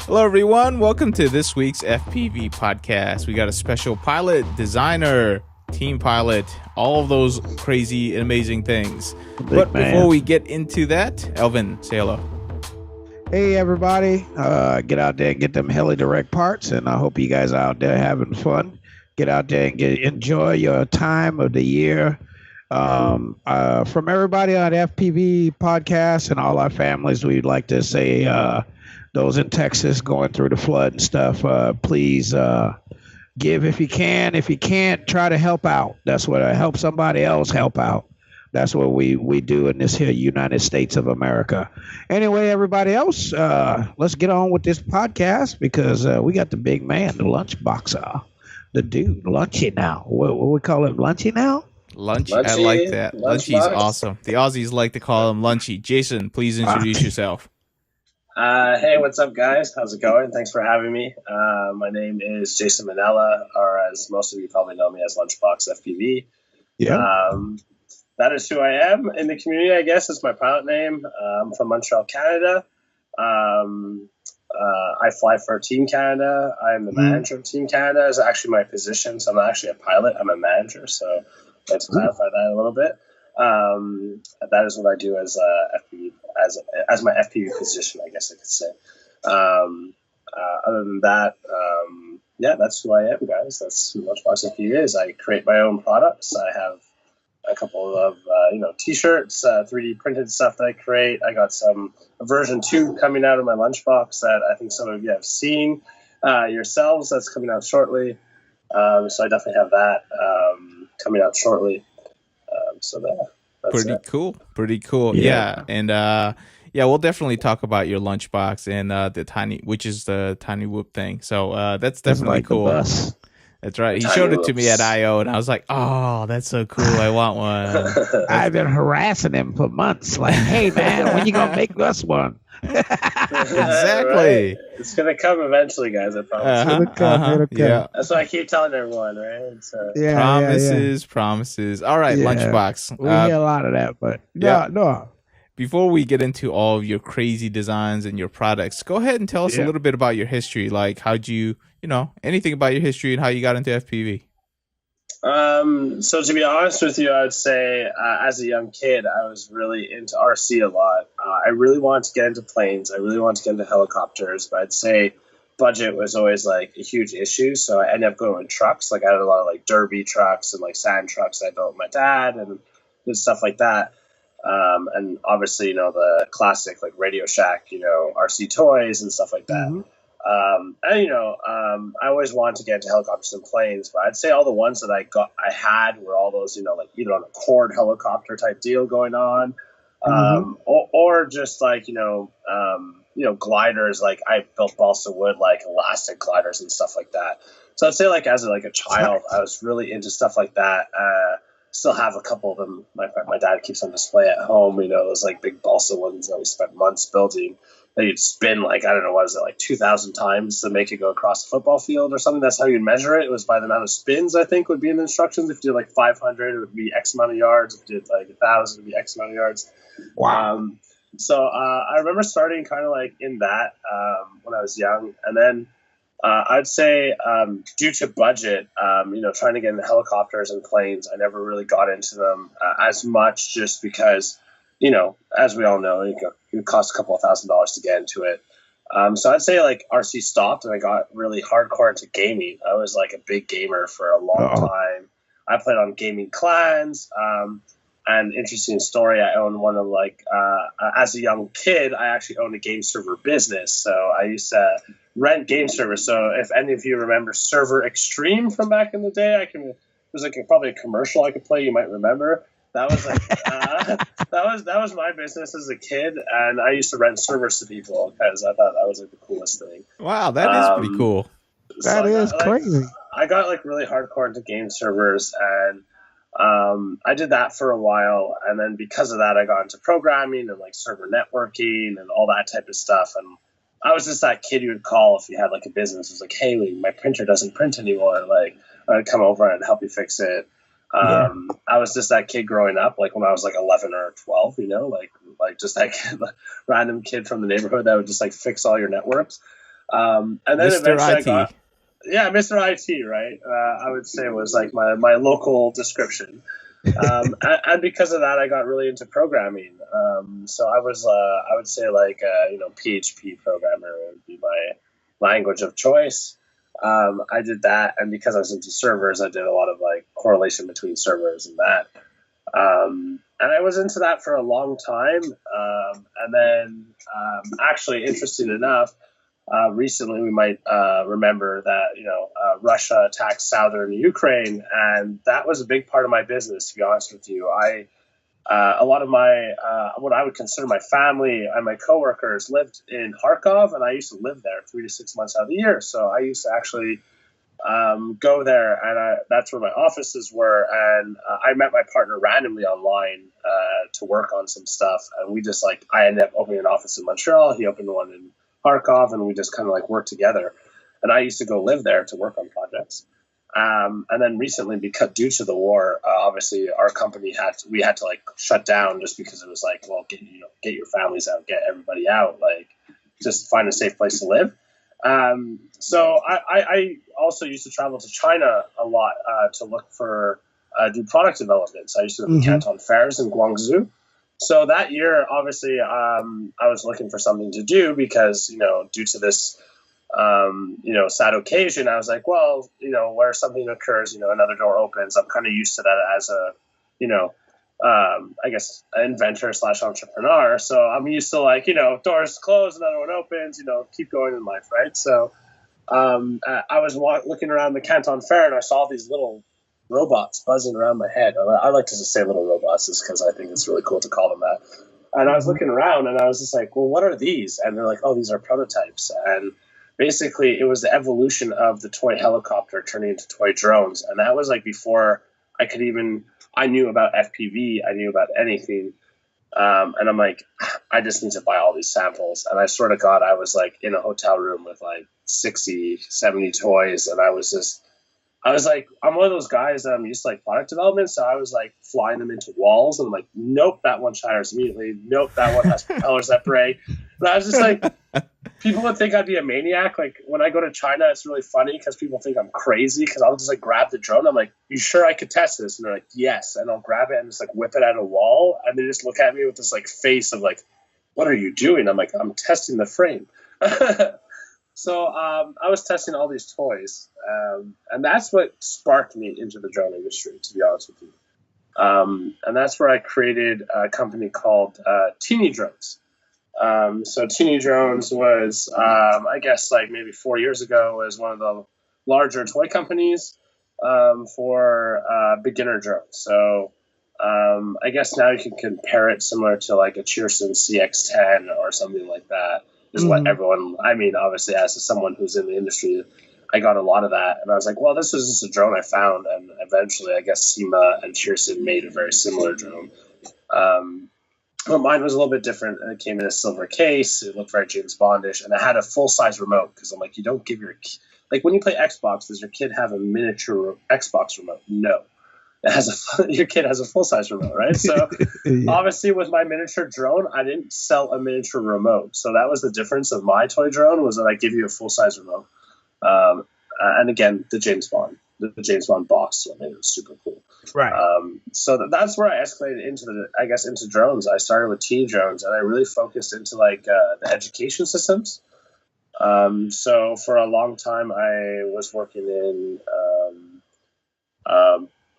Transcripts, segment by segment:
Hello, everyone. Welcome to this week's FPV podcast. We got a special pilot, designer, team pilot, all of those crazy and amazing things. But before we get into that, Elvin, say hello. Hey, everybody. Get out there and get them heli direct parts, and I hope you guys are out there having fun. Get out there and enjoy your time of the year. From everybody on FPV podcast and all our families, we'd like to say those in Texas going through the flood and stuff, please give if you can. If you can't, try to help out. That's what help somebody else help out. That's what we do in this here United States of America. Anyway, everybody else, let's get on with this podcast because we got the big man, the lunchboxer, the dude, Lunchy now. What we call him, Lunchy now? Lunchy, I like that. Lunchy's awesome. The Aussies like to call him Lunchy. Jason, please introduce yourself. Hey, what's up, guys? How's it going? Thanks for having me. My name is Jason Mainella, or as most of you probably know me as Lunchbox FPV. Yeah. That is who I am in the community, I guess. It's my pilot name. I'm from Montreal, Canada. I fly for Team Canada. I'm the manager of Team Canada. Is actually my position. So I'm not actually a pilot. I'm a manager. So let's clarify that a little bit. That is what I do as FPV, as my FPV position, I guess I could say. Other than that, yeah, that's who I am, guys. That's who Lunchbox FPV is. I create my own products. I have a couple of T-shirts, 3D printed stuff that I create. I got a version 2 coming out of my Lunchbox that I think some of you have seen yourselves. That's coming out shortly. So I definitely have that coming out shortly. So that's Pretty cool. Yeah. And we'll definitely talk about your lunchbox and the tiny whoop thing. So that's definitely like cool. That's right. He showed it to me at I.O. and I was like, oh, that's so cool. I want one. I've been harassing him for months. Like, hey, man, when you going to make us one? Exactly. Right. It's going to come eventually, guys. I promise. It'll come. Yeah. That's what I keep telling everyone, right? Promises. All right, Lunchbox. We hear a lot of that, but no. Before we get into all of your crazy designs and your products, go ahead and tell us a little bit about your history. Like, how'd you, anything about your history and how you got into FPV? So to be honest with you, I would say as a young kid, I was really into RC a lot. I really wanted to get into planes. I really wanted to get into helicopters, but I'd say budget was always like a huge issue. So I ended up going with trucks. Like I had a lot of like derby trucks and like sand trucks I built with my dad and stuff like that. And obviously, the classic like Radio Shack, RC toys and stuff like that. Mm-hmm. I always wanted to get into helicopters and planes, but I'd say all the ones that I had were all those, like either on a cord helicopter type deal going on, or just like, gliders. Like I built balsa wood, like elastic gliders and stuff like that. So I'd say like as a child, I was really into stuff like that. Still have a couple of them. My dad keeps on display at home. Those like big balsa ones that we spent months building. That you'd spin like, I don't know, what is it, like 2,000 times to make it go across a football field or something. That's how you'd measure it. It was by the amount of spins, I think, would be in the instructions. If you did like 500, it would be X amount of yards. If you did like 1,000, it would be X amount of yards. Wow. So I remember starting kind of like in that when I was young. And then I'd say due to budget, trying to get into helicopters and planes, I never really got into them as much just because, as we all know, it costs a couple of $1,000s to get into it. So I'd say like RC stopped and I got really hardcore into gaming. I was like a big gamer for a long time. I played on gaming clans. And interesting story, I owned one of as a young kid, I actually owned a game server business. So I used to rent game servers. So if any of you remember Server Extreme from back in the day, there's like probably a commercial I could play. You might remember. That was like that was my business as a kid, and I used to rent servers to people because I thought that was like the coolest thing. Wow, that is pretty cool. That is crazy. I got like really hardcore into game servers, and I did that for a while, and then because of that, I got into programming and like server networking and all that type of stuff. And I was just that kid you would call if you had like a business. It was like, hey, my printer doesn't print anymore. Like I'd come over and help you fix it. I was just that kid growing up, like when I was like 11 or 12, like just that kid, random kid from the neighborhood that would just like fix all your networks. And then Mr. eventually IT. I got, yeah, Mr. IT, right? I would say was like my local description. And because of that, I got really into programming. So I was, I would say like, PHP programmer would be my language of choice. I did that. And because I was into servers, I did a lot of like correlation between servers and that. And I was into that for a long time. And then, actually, interesting enough, recently we might remember that Russia attacked southern Ukraine, and that was a big part of my business. To be honest with you, a lot of my what I would consider my family and my coworkers lived in Kharkov, and I used to live there 3 to 6 months out of the year. So I used to actually go there, and that's where my offices were. And I met my partner randomly online to work on some stuff, and we just I ended up opening an office in Montreal. He opened one in Kharkov, and we just kind of worked together. And I used to go live there to work on projects. And then recently, because due to the war, obviously our company had to shut down just because it was well, get your families out, get everybody out, just find a safe place to live. So I also used to travel to China a lot to look for do product developments. I used to go to Canton fairs in Guangzhou. So that year, obviously, I was looking for something to do because due to this sad occasion, I was like, well, where something occurs, another door opens. I'm kind of used to that as a, I guess, an inventor / entrepreneur. So I'm used to doors close, another one opens, keep going in life, right? So I was looking around the Canton Fair, and I saw these little robots buzzing around my head. I like to just say little robots just because I think it's really cool to call them that. And I was looking around, and I was just like, well, what are these? And they're like, oh, these are prototypes. And basically, it was the evolution of the toy helicopter turning into toy drones. And that was before I knew about FPV, I knew about anything. And I'm like, I just need to buy all these samples. And I sort of got, I was in a hotel room with 60, 70 toys. And I was I'm one of those guys that I'm used to product development. So I was flying them into walls, and I'm like, nope, that one shatters immediately. Nope, that one has propellers that break. And I was just people would think I'd be a maniac. When I go to China, it's really funny because people think I'm crazy because I'll just grab the drone. I'm like, you sure I could test this? And they're like, yes. And I'll grab it and just whip it at a wall. And they just look at me with this face of what are you doing? I'm like, I'm testing the frame. So I was testing all these toys. And that's what sparked me into the drone industry, to be honest with you. And that's where I created a company called Teeny Drones. So Teeny Drones was, I guess, maybe 4 years ago, was one of the larger toy companies for beginner drones. So I guess now you can compare it similar to a Cheerson CX-10 or something like that. Is what everyone, obviously, as someone who's in the industry, I got a lot of that. And I was like, well, this is just a drone I found. And eventually, I guess SEMA and Cheerson made a very similar drone. But mine was a little bit different. It came in a silver case. It looked very James Bondish. And it had a full-size remote because I'm like, you don't give your when you play Xbox, does your kid have a miniature Xbox remote? No. Your kid has a full-size remote, right? So obviously with my miniature drone, I didn't sell a miniature remote. So that was the difference of my toy drone, was that I give you a full-size remote. And again, the James Bond box, so I made it was super cool. Right. So that's where I escalated into drones. I started with Teeny Drones, and I really focused into the education systems. So for a long time, I was working in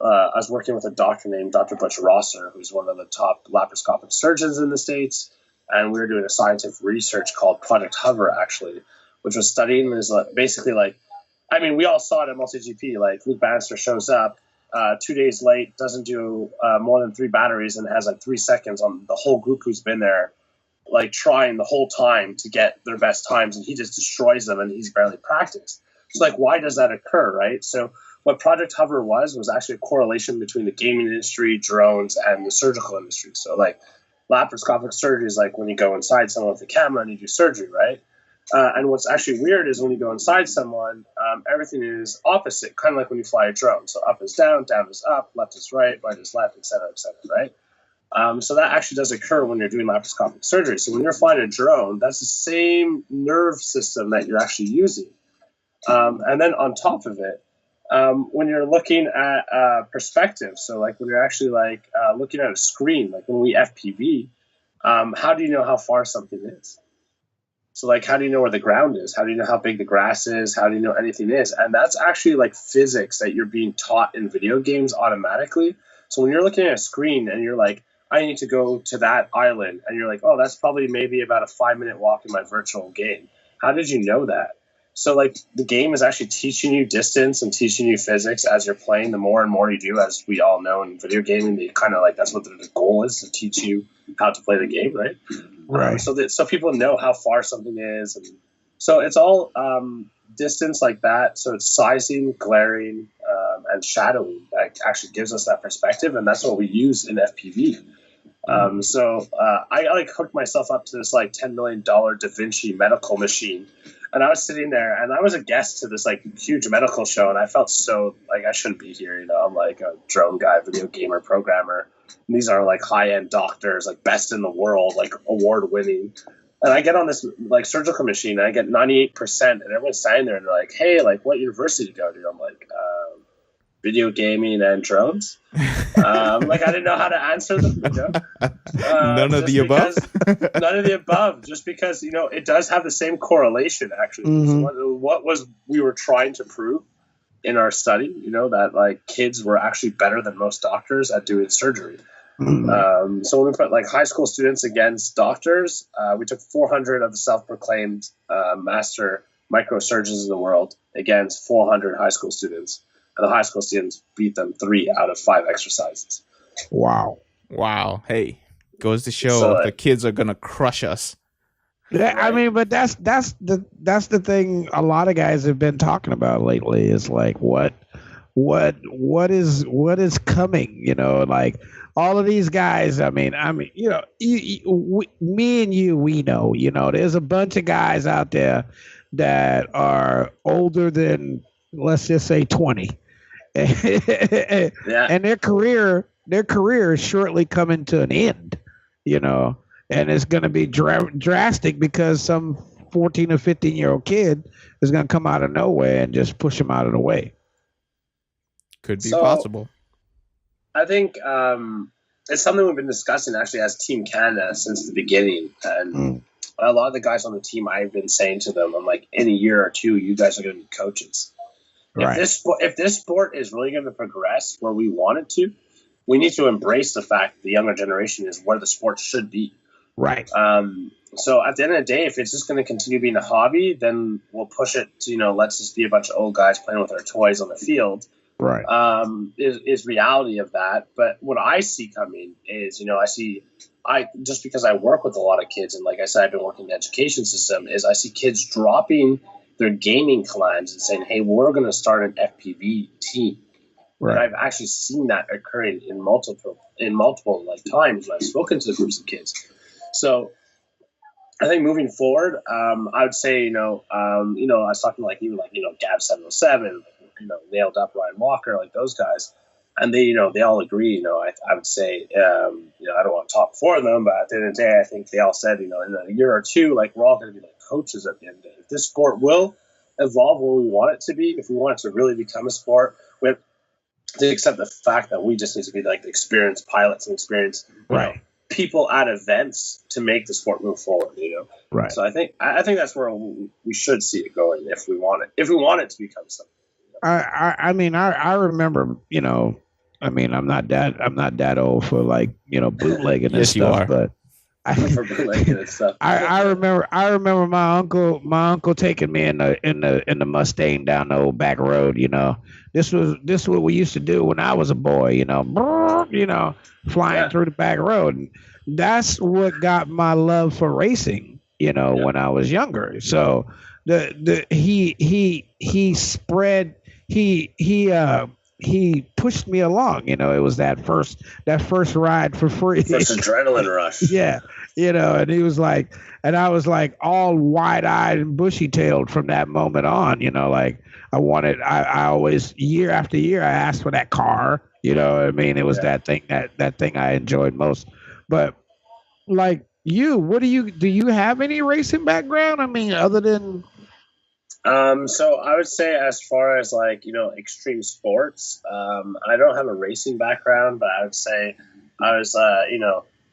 I was working with a doctor named Dr. Butch Rosser, who's one of the top laparoscopic surgeons in the States. And we were doing a scientific research called Project Hover, actually, which was studying basically we all saw it at MultiGP. Luke Bannister shows up 2 days late, doesn't do more than 3 batteries, and has 3 seconds on the whole group who's been there, trying the whole time to get their best times, and he just destroys them, and he's barely practiced. So why does that occur, right? So what Project Hover was actually a correlation between the gaming industry, drones, and the surgical industry. So laparoscopic surgery is when you go inside someone with a camera and you do surgery, right? And what's actually weird is when you go inside someone, everything is opposite, kind of like when you fly a drone. So up is down is up, left is right is left, et cetera, right? So that actually does occur when you're doing laparoscopic surgery. So when you're flying a drone, that's the same nerve system that you're actually using. And then on top of it, when you're looking at perspective, so like when you're actually like looking at a screen, like when we FPV, how do you know how far something is? So like, how do you know where the ground is? How do you know how big the grass is? How do you know anything is? And that's actually like physics that you're being taught in video games automatically. So when you're looking at a screen and you're like, I need to go to that island, and you're like, oh, that's probably maybe about a 5-minute walk in my virtual game. How did you know that? So like the game is actually teaching you distance and teaching you physics as you're playing. The more and more you do, as we all know in video gaming, they kind of like, that's what the goal is, to teach you how to play the game, right? Right. So people know how far something is, and so it's all distance like that. So it's sizing, glaring, and shadowing that actually gives us that perspective, and that's what we use in FPV. So I like hooked myself up to this like $10 million Da Vinci medical machine, and I was sitting there, and I was a guest to this like huge medical show, and I felt so like I shouldn't be here. You know, I'm like a drone guy, video gamer, programmer. And these are like high-end doctors, like best in the world, like award-winning. And I get on this like surgical machine, and I get 98%, and everyone's standing there, and they're like, "Hey, like, what university did you go to?" I'm like, video gaming and drones. Like I didn't know how to answer them. You know? None of the above. None of the above. Just because it does have the same correlation. Actually, Mhm. so what was we were trying to prove in our study? That like kids were actually better than most doctors at doing surgery. So when we put like high school students against doctors, we took 400 of the self-proclaimed master microsurgeons in the world against 400 high school students. And the high school students beat them 3 out of 5 exercises. Wow. Hey, goes to show So, the kids are gonna crush us. Yeah, I Right. mean, but that's the thing a lot of guys have been talking about lately is like what is coming, like all of these guys. I mean, me and you, we know, there's a bunch of guys out there that are older than, let's just say, 20. Yeah. And their career is shortly coming to an end, and it's going to be drastic because some 14 or 15-year-old kid is going to come out of nowhere and just push them out of the way. Could be So- possible. I think it's something we've been discussing actually as Team Canada since the beginning. And a lot of the guys on the team, I've been saying to them, I'm like, in a year or two, you guys are going to be coaches. Right. If this sport is really going to progress where we want it to, we need to embrace the fact that the younger generation is where the sport should be. Right. So at the end of the day, if it's just going to continue being a hobby, then we'll push it to, let's just be a bunch of old guys playing with our toys on the field. Right. Is reality of that. But what I see coming is, just because I work with a lot of kids, and like I said, I've been working in the education system, is I see kids dropping their gaming clans and saying, hey, we're going to start an FPV team. Right. And I've actually seen that occurring in multiple like times when I've spoken to groups of kids. So I think moving forward, I would say, I was talking like even like, Gab 707, Nailed Up Ryan Walker, like those guys. And they all agree, I would say, I don't want to talk for them, but at the end of the day, I think they all said, in a year or two, like we're all going to be like coaches at the end of the day. If this sport will evolve where we want it to be, if we want it to really become a sport, we have to accept the fact that we just need to be like the experienced pilots and experienced people at events to make the sport move forward, Right. So I think that's where we should see it going if we want it to become something. I mean, I remember, I'm not that old for like, bootlegging and Yes, you stuff, are. but For bootlegging and stuff. I remember my uncle taking me in the Mustang down the old back road. This was what we used to do when I was a boy. Flying through the back road. And that's what got my love for racing. When I was younger. So he pushed me along. It was that first ride for free. First adrenaline rush. Yeah. And he was like, and I was like all wide-eyed and bushy-tailed from that moment on. I always, year after year, I asked for that car. It was that thing I enjoyed most But like you, what do you have any racing background? I mean, other than So I would say, as far as like extreme sports, I don't have a racing background, but I would say I was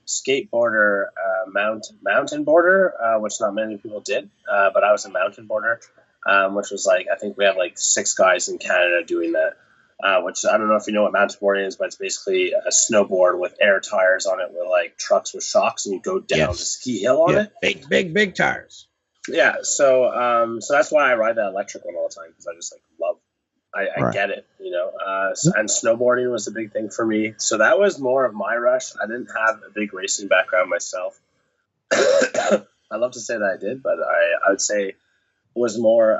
skateboarder, mountain boarder, which not many people did, but I was a mountain boarder, which was like, I think we have like 6 guys in Canada doing that. Which I don't know if you know what mountain boarding is, but it's basically a snowboard with air tires on it, with like trucks with shocks, and you go down the ski hill on it. Big tires. Yeah, so that's why I ride that electric one all the time, because I just like love. I get it, and snowboarding was a big thing for me. So that was more of my rush. I didn't have a big racing background myself. I love to say that I did, but I would say was more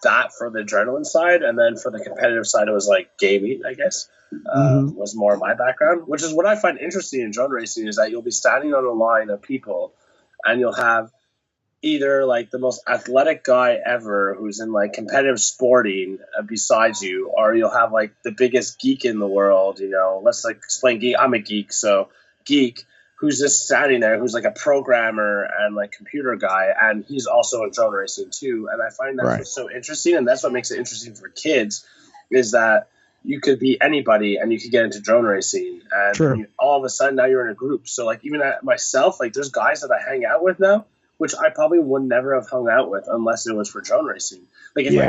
that for the adrenaline side, and then for the competitive side, it was like gaming, I guess. Was more of my background, which is what I find interesting in drone racing, is that you'll be standing on a line of people, and you'll have either like the most athletic guy ever who's in like competitive sporting besides you, or you'll have like the biggest geek in the world. Let's like explain geek. I'm a geek, so geek who's just standing there, who's like a programmer and like computer guy, and he's also in drone racing too. And I find that's what's so interesting, and that's what makes it interesting for kids, is that you could be anybody and you could get into drone racing, and all of a sudden now you're in a group. So like even myself, like there's guys that I hang out with now, which I probably would never have hung out with unless it was for drone racing. Like if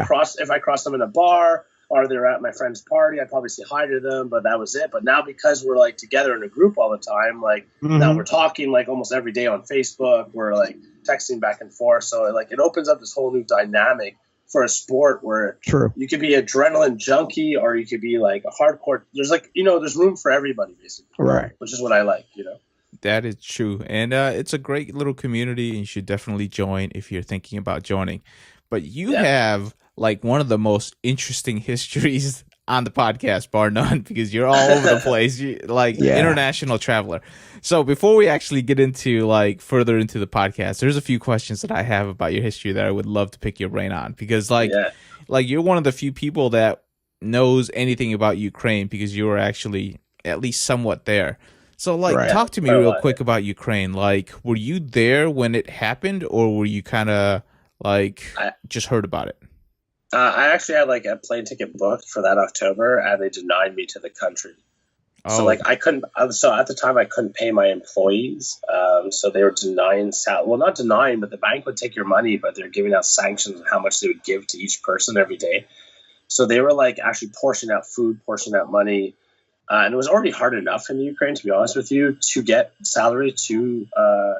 I cross them in a bar or they're at my friend's party, I'd probably say hi to them, but that was it. But now, because we're like together in a group all the time, like now we're talking like almost every day on Facebook, we're like texting back and forth. So like it opens up this whole new dynamic for a sport where you could be adrenaline junkie, or you could be like a hardcore. There's like, there's room for everybody basically. Which is what I like, That is true. And it's a great little community, and you should definitely join if you're thinking about joining. But you have like one of the most interesting histories on the podcast, bar none, because you're all over the place. You're like international traveler. So before we actually get into like further into the podcast, there's a few questions that I have about your history that I would love to pick your brain on, because like you're one of the few people that knows anything about Ukraine, because you were actually at least somewhat there. So, like, talk to me real quick about Ukraine. Like, were you there when it happened, or were you kind of, like, just heard about it? I actually had, like, a plane ticket booked for that October, and they denied me to the country. Oh. So, like, I couldn't – so, at the time, I couldn't pay my employees. So, they were denying – well, not denying, but the bank would take your money, but they're giving out sanctions on how much they would give to each person every day. So, they were, like, actually portioning out food, portioning out money. And it was already hard enough in the Ukraine, to be honest with you, to get salary to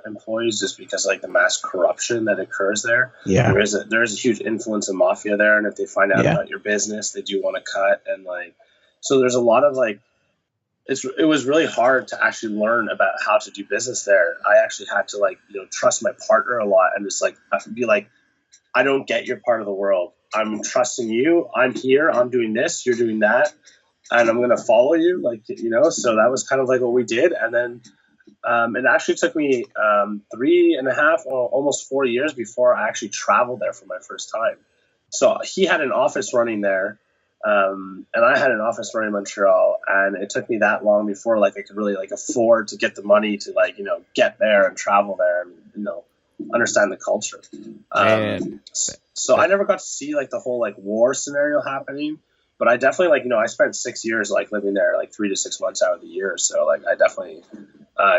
employees, just because like the mass corruption that occurs there. Yeah, there is a huge influence of mafia there, and if they find out about your business, they do want to cut. And like, so there's a lot of like, it was really hard to actually learn about how to do business there. I actually had to like trust my partner a lot, and just like be like, I don't get your part of the world. I'm trusting you. I'm here. I'm doing this. You're doing that. And I'm going to follow you, so that was kind of like what we did. And then it actually took me 3.5 or almost 4 years before I actually traveled there for my first time. So he had an office running there, and I had an office running in Montreal, and it took me that long before like I could really like afford to get the money to like, get there and travel there and, understand the culture. So I never got to see like the whole like war scenario happening. But I definitely I spent 6 years like living there, like 3 to 6 months out of the year. So like I definitely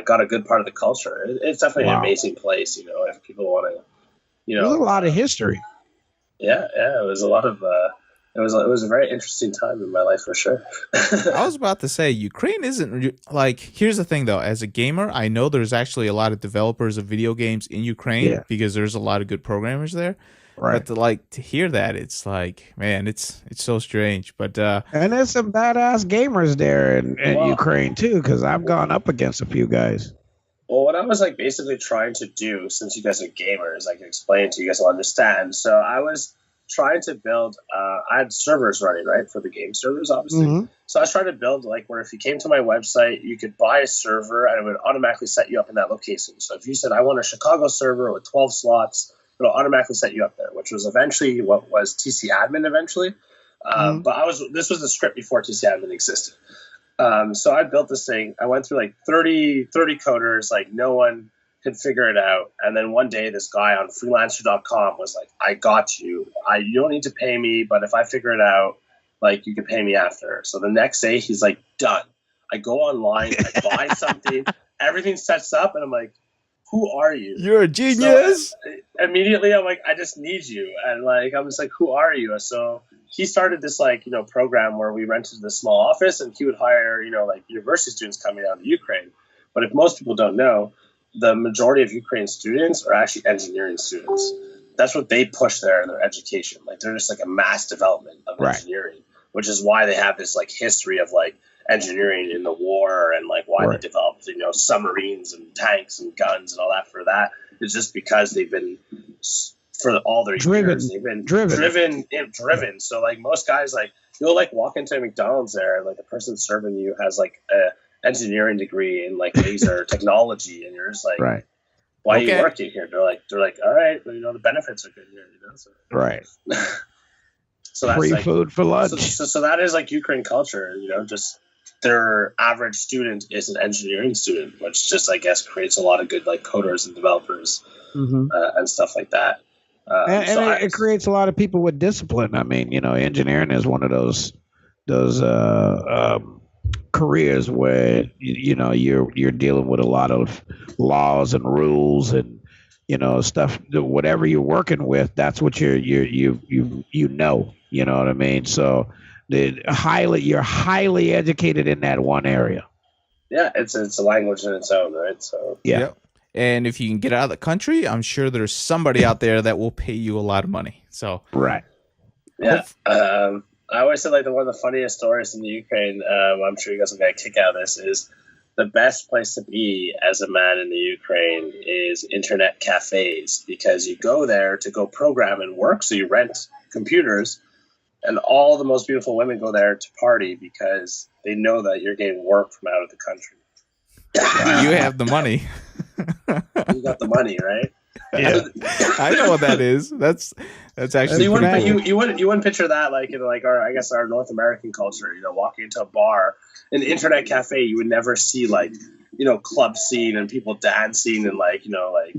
got a good part of the culture. It's definitely an amazing place, if people want to, There's a lot of history. Yeah, it was a lot of. It was a very interesting time in my life for sure. I was about to say Ukraine isn't like. Here's the thing though, as a gamer, I know there's actually a lot of developers of video games in Ukraine because there's a lot of good programmers there. Right. But to hear that, it's like, man, it's so strange. But and there's some badass gamers there in Ukraine too, because I've gone up against a few guys. Well, what I was like basically trying to do, since you guys are gamers, I can explain to you guys will understand. So I was trying to build. I had servers running for the game servers, obviously. Mm-hmm. So I was trying to build where if you came to my website, you could buy a server and it would automatically set you up in that location. So if you said I want a Chicago server with 12 slots. It'll automatically set you up there, which was eventually what was TC Admin eventually. But this was the script before TC Admin existed. So I built this thing. I went through like 30 coders, like no one could figure it out. And then one day this guy on freelancer.com was like, I got you. You don't need to pay me, but if I figure it out, like you can pay me after. So the next day he's like, done. I go online, I buy something, everything sets up, and I'm like, who are you? You're a genius. So immediately I'm like, I just need you. And like, I'm just like, who are you? So he started this like, program where we rented this small office and he would hire, like university students coming out of Ukraine. But if most people don't know, the majority of Ukraine students are actually engineering students. That's what they push there in their education. Like they're just like a mass development of engineering, which is why they have this like history of like engineering in the war and like why they developed, submarines and tanks and guns and all that for that. It's just because they've been for all their years, they've been driven. So like most guys, like you'll like walk into a McDonald's there and like the person serving you has like a engineering degree in like laser technology, and you're just like, why are you working here? They're like, all right, the benefits are good here, so. Right. So that's free like, food for lunch. So that is like Ukraine culture, just their average student is an engineering student, which just I guess creates a lot of good like coders and developers and stuff like that. It creates a lot of people with discipline. I mean, engineering is one of those careers where you're dealing with a lot of laws and rules and stuff. Whatever you're working with, that's what you know what I mean. So you're highly educated in that one area. Yeah, it's a language in its own, right? So yeah. Yep. And if you can get out of the country, I'm sure there's somebody out there that will pay you a lot of money. So yeah. I always said like one of the funniest stories in the Ukraine, I'm sure you guys will get a kick out of this, is the best place to be as a man in the Ukraine is internet cafes, because you go there to go program and work. So you rent computers, and all the most beautiful women go there to party because they know that you're getting work from out of the country. You have the money. You got the money, right? Yeah. I know what that is. That's actually so you cool. wouldn't picture that like in like our North American culture, walking into a bar, an internet cafe, you would never see like club scene and people dancing and like like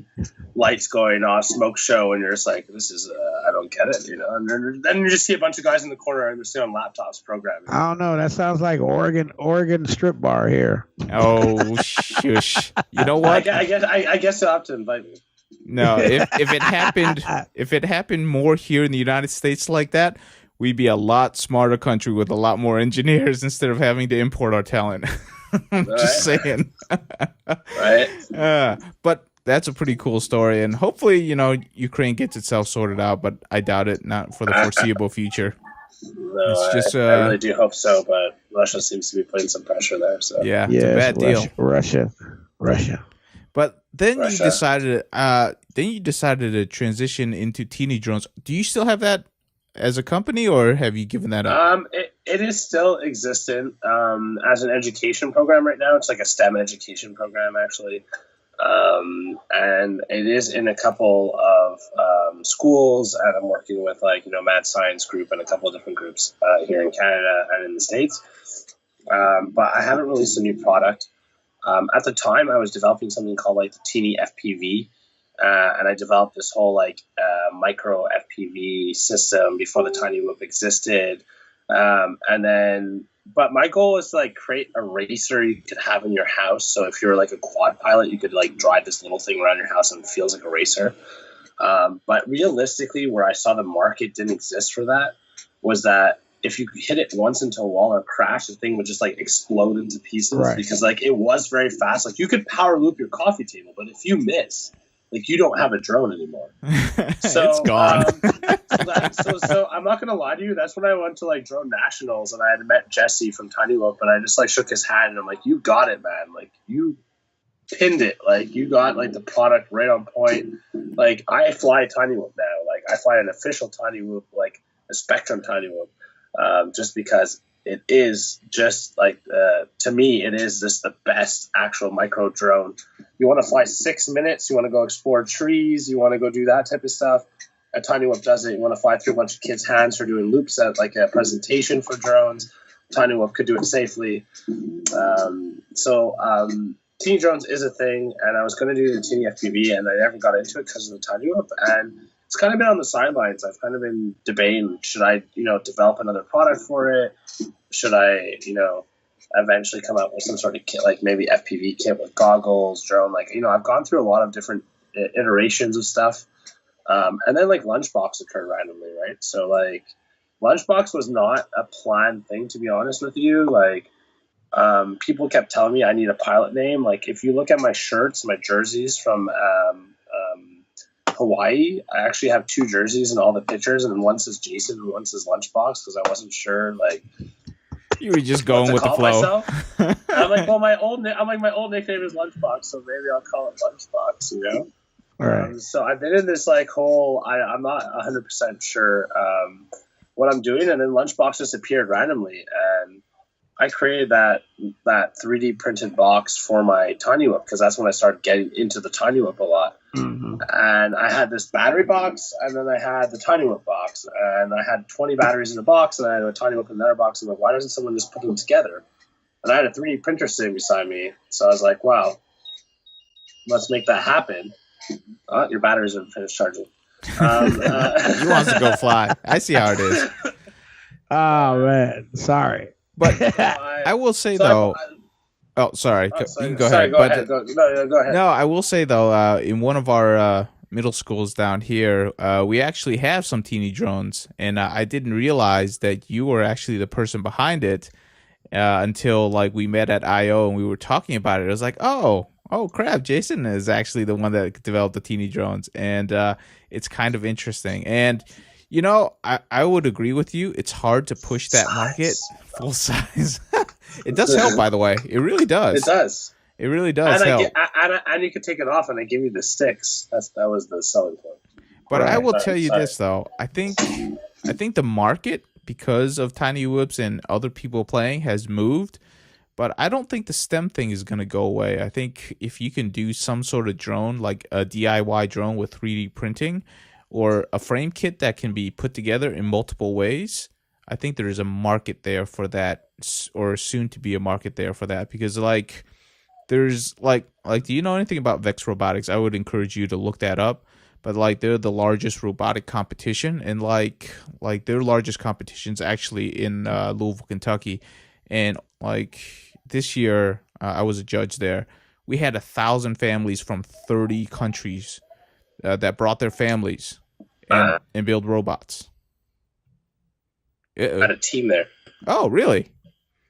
lights going off, smoke show, and you're just like, this is I don't get it, and then you just see a bunch of guys in the corner and they're sitting on laptops programming. I don't know, that sounds like Oregon strip bar here. Oh shush. You know what? I guess you'll have to invite me. No, if it happened more here in the United States like that, we'd be a lot smarter country with a lot more engineers instead of having to import our talent. Just saying. Right. But that's a pretty cool story, and hopefully, Ukraine gets itself sorted out, but I doubt it, not for the foreseeable future. No, it's just, I really do hope so, but Russia seems to be putting some pressure there. So yeah, it's a bad deal. Russia. But then you decided to transition into teeny drones. Do you still have that as a company, or have you given that up? It is still existent as an education program right now. It's like a STEM education program, actually. And it is in a couple of schools, and I'm working with Mad Science Group and a couple of different groups here in Canada and in the States. But I haven't released a new product. At the time, I was developing something called the Teeny FPV, and I developed this whole micro FPV system before the Tiny Whoop existed. But my goal is to create a racer you could have in your house. So if you're a quad pilot, you could drive this little thing around your house and it feels like a racer. But realistically, where I saw the market didn't exist for that was that if you hit it once into a wall or crash, the thing would just explode into pieces, right? Because it was very fast. You could power loop your coffee table, but if you miss, you don't have a drone anymore. So it's gone. So I'm not gonna lie to you. That's when I went to Drone Nationals, and I had met Jesse from Tiny Whoop, and I just shook his hand, and I'm like, "You got it, man! You pinned it! You got the product right on point. I fly Tiny Whoop now. I fly an official Tiny Whoop, a Spectrum Tiny Whoop, just because it is just to me, it is just the best actual micro drone. You want to fly 6 minutes, you want to go explore trees, you want to go do that type of stuff. A Tiny Whoop does it. You want to fly through a bunch of kids' hands for doing loops at a presentation for drones. Tiny Whoop could do it safely. Teeny drones is a thing, and I was going to do the Teeny FPV, and I never got into it because of the Tiny Whoop, and it's kind of been on the sidelines. I've kind of been debating, should I, develop another product for it? Should I, eventually come out with some sort of kit, like maybe FPV kit with goggles, drone, I've gone through a lot of different iterations of stuff. And then Lunchbox occurred randomly, right? So Lunchbox was not a planned thing, to be honest with you. People kept telling me I need a pilot name. If you look at my shirts, my jerseys from Hawaii, I actually have 2 jerseys in all the pictures, and one says Jason and one says Lunchbox because I wasn't sure you were just going with the flow. I'm like, well, my old nickname is Lunchbox, so maybe I'll call it Lunchbox, All right. So I've been in this whole, I'm not 100% sure what I'm doing, and then Lunchbox just appeared randomly, and I created that 3D printed box for my Tiny Whoop because that's when I started getting into the Tiny Whoop a lot. Mm-hmm. And I had this battery box, and then I had the Tiny Whoop box, and I had 20 batteries in the box, and I had a Tiny Whoop in another box. I'm like, why doesn't someone just put them together? And I had a 3D printer sitting beside me, so I was like, wow, let's make that happen. Your batteries have finished charging. He wants to go fly. I see how it is. Oh man, sorry. But I will say though. Sorry. You can go ahead. Go ahead. Go ahead. No, I will say though, in one of our middle schools down here, we actually have some teeny drones, and I didn't realize that you were actually the person behind it until we met at I/O and we were talking about it. I was like, oh crap, Jason is actually the one that developed the teeny drones, and it's kind of interesting. And I would agree with you. It's hard to push that market full size. It does help, by the way. It really does. It does. It really does help. And you can take it off, and I give you the sticks. That was the selling point. But I will tell you this though. I think the market, because of Tiny Whoops and other people playing, has moved. But I don't think the STEM thing is going to go away. I think if you can do some sort of drone, like a DIY drone with 3D printing, or a frame kit that can be put together in multiple ways, I think there is a market there for that, or soon to be a market there for that. Because there's do you know anything about Vex Robotics? I would encourage you to look that up. But they're the largest robotic competition, and their largest competition's actually in Louisville, Kentucky, and this year I was a judge there. We had 1,000 families from 30 countries that brought their families and build robots. I had a team there. Oh, really?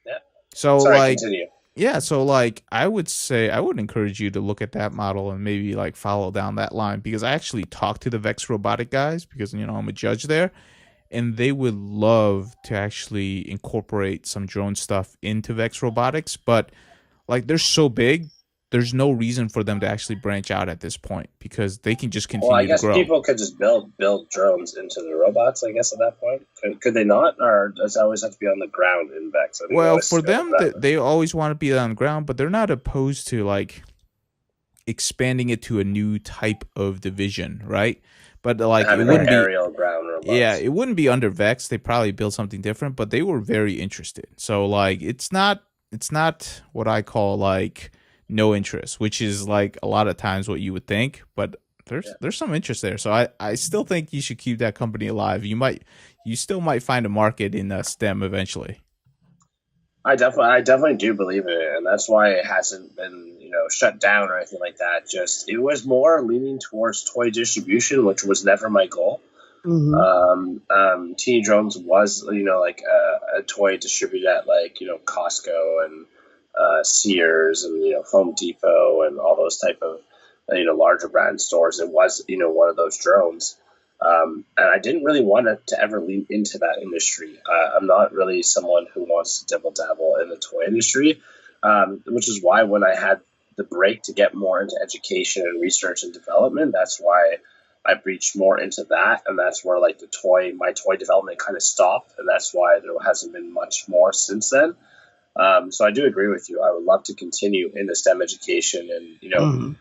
Yeah. So continue. Yeah, so I would say I would encourage you to look at that model and maybe follow down that line, because I actually talked to the Vex Robotic guys because I'm a judge there, and they would love to actually incorporate some drone stuff into Vex Robotics, but they're so big, there's no reason for them to actually branch out at this point because they can just continue to grow. I guess people could just build drones into the robots, I guess, at that point. Could they not? Or does it always have to be on the ground in Vex? Well, for them, they always want to be on the ground, but they're not opposed to expanding it to a new type of division, right? But it wouldn't be aerial ground robots. Yeah, it wouldn't be under Vex. They probably build something different, but they were very interested. So it's not what I call no interest, which is a lot of times what you would think, but there's some interest there. So I still think you should keep that company alive. You still might find a market in STEM eventually. I definitely do believe in it, and that's why it hasn't been shut down or anything like that. Just it was more leaning towards toy distribution, which was never my goal. Mm-hmm. Teeny Drones was a toy distributed at Costco and Sears and Home Depot and all those type of larger brand stores. It was one of those drones, and I didn't really want to ever lean into that industry. I'm not really someone who wants to dibble dabble in the toy industry, which is why when I had the break to get more into education and research and development, that's why I reached more into that, and that's where my toy development kind of stopped, and that's why there hasn't been much more since then. So I do agree with you. I would love to continue in the STEM education, and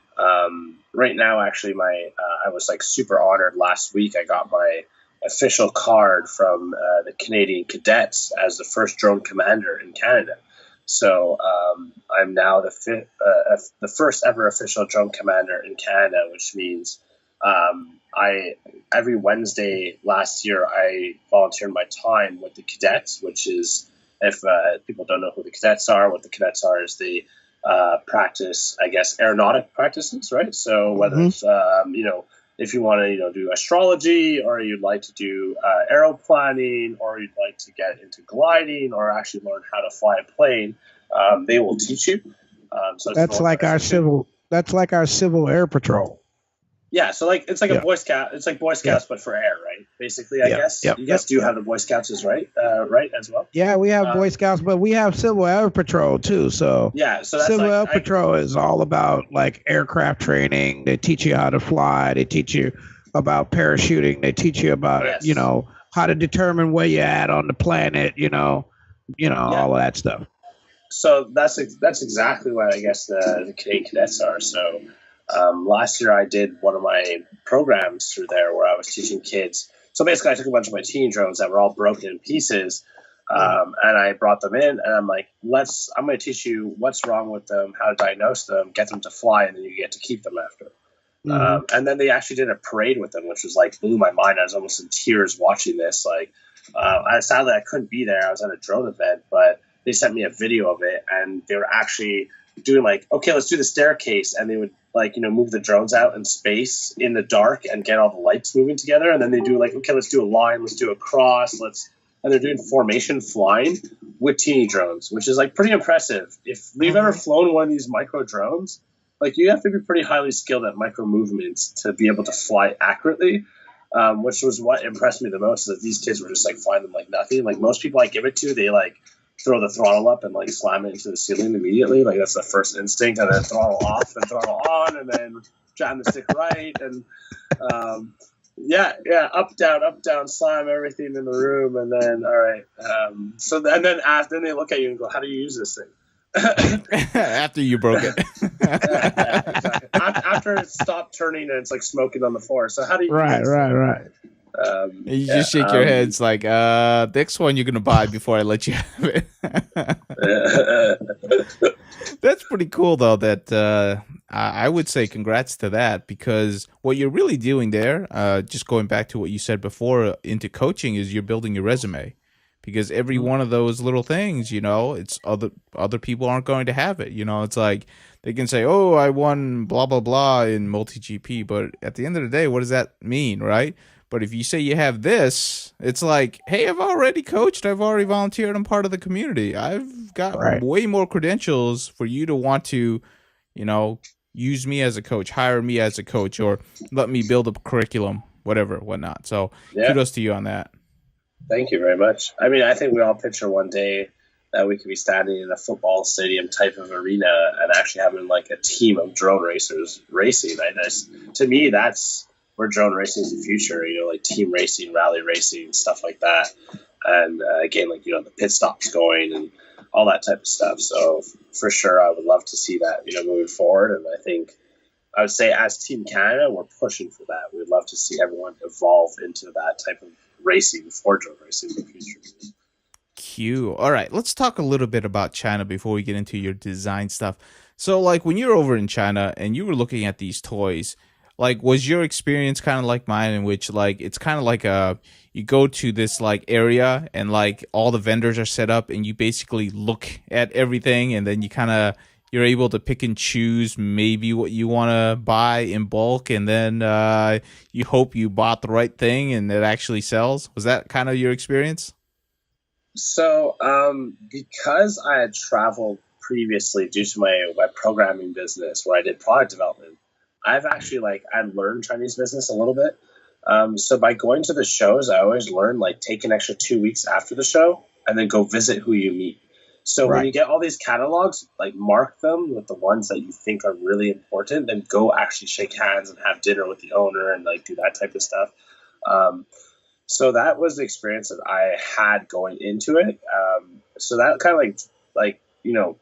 right now, actually, I was super honored. Last week, I got my official card from the Canadian Cadets as the first drone commander in Canada. So I'm now the first ever official drone commander in Canada, which means every Wednesday last year I volunteered my time with the Cadets, which is, if people don't know who the Cadets are, what the Cadets are is the practice, I guess, aeronautic practices, right? So whether it's if you want to do astrology, or you'd like to do aeroplaning, or you'd like to get into gliding, or actually learn how to fly a plane, they will teach you. So that's like our civil. That's like our Civil Air Patrol. Yeah, so it's like a Boy Scout. It's like Boy Scouts, but for air, right? Basically, I guess. You guys do have the Boy Scouts as right as well. Yeah, we have Boy Scouts, but we have Civil Air Patrol too. So so that's Civil Air Patrol is all about like aircraft training. They teach you how to fly. They teach you about parachuting. They teach you about how to determine where you're at on the planet. All of that stuff. So that's exactly what I guess the Canadian Cadets are. So. Last year I did one of my programs through there where I was teaching kids. So basically I took a bunch of my teen drones that were all broken in pieces, and I brought them in, and I'm like, I'm going to teach you what's wrong with them, how to diagnose them, get them to fly, and then you get to keep them after. And then they actually did a parade with them, which was blew my mind. I was almost in tears watching this. Sadly I couldn't be there. I was at a drone event, but they sent me a video of it, and they were actually doing okay, let's do the staircase, and they would move the drones out in space in the dark and get all the lights moving together, and then they do okay, let's do a line, let's do a cross, and they're doing formation flying with teeny drones, which is pretty impressive. If you've ever flown one of these micro drones, you have to be pretty highly skilled at micro movements to be able to fly accurately, which was what impressed me the most, is that these kids were just flying them like nothing. Most people I give it to, they throw the throttle up and slam it into the ceiling immediately. That's the first instinct, and then throttle off and throttle on, and then jam the stick right, and up down, slam everything in the room, and then all right. Then they look at you and go, "How do you use this thing?" After you broke it. Exactly. After it stopped turning and it's smoking on the floor. So how do you? Right. You just shake your head. It's next one you're gonna buy before I let you have it. That's pretty cool, though. That I would say congrats to that, because what you're really doing there, just going back to what you said before into coaching, is you're building your resume, because every one of those little things, it's other people aren't going to have it. It's they can say, "Oh, I won blah blah blah in multi GP," but at the end of the day, what does that mean, right? But if you say you have this, it's hey, I've already coached. I've already volunteered. I'm part of the community. I've got way more credentials for you to want to, use me as a coach, hire me as a coach, or let me build a curriculum, whatnot. So kudos to you on that. Thank you very much. I mean, I think we all picture one day that we could be standing in a football stadium type of arena and actually having a team of drone racers racing. To me, that's where drone racing is the future, team racing, rally racing, stuff like that. And again, the pit stops going and all that type of stuff. So for sure, I would love to see that, moving forward. And I think I would say as Team Canada, we're pushing for that. We'd love to see everyone evolve into that type of racing for drone racing in the future. Q. All right, let's talk a little bit about China before we get into your design stuff. So when you're over in China and you were looking at these toys, was your experience kind of like mine, in which it's kind of you go to this area and all the vendors are set up and you basically look at everything, and then you're able to pick and choose maybe what you want to buy in bulk, and then you hope you bought the right thing and it actually sells? Was that kind of your experience? So because I had traveled previously due to my web programming business where I did product development, I've actually I learned Chinese business a little bit. So by going to the shows, I always learn take an extra 2 weeks after the show and then go visit who you meet. So when you get all these catalogs, mark them with the ones that you think are really important, then go actually shake hands and have dinner with the owner and do that type of stuff. So that was the experience that I had going into it. So that kind of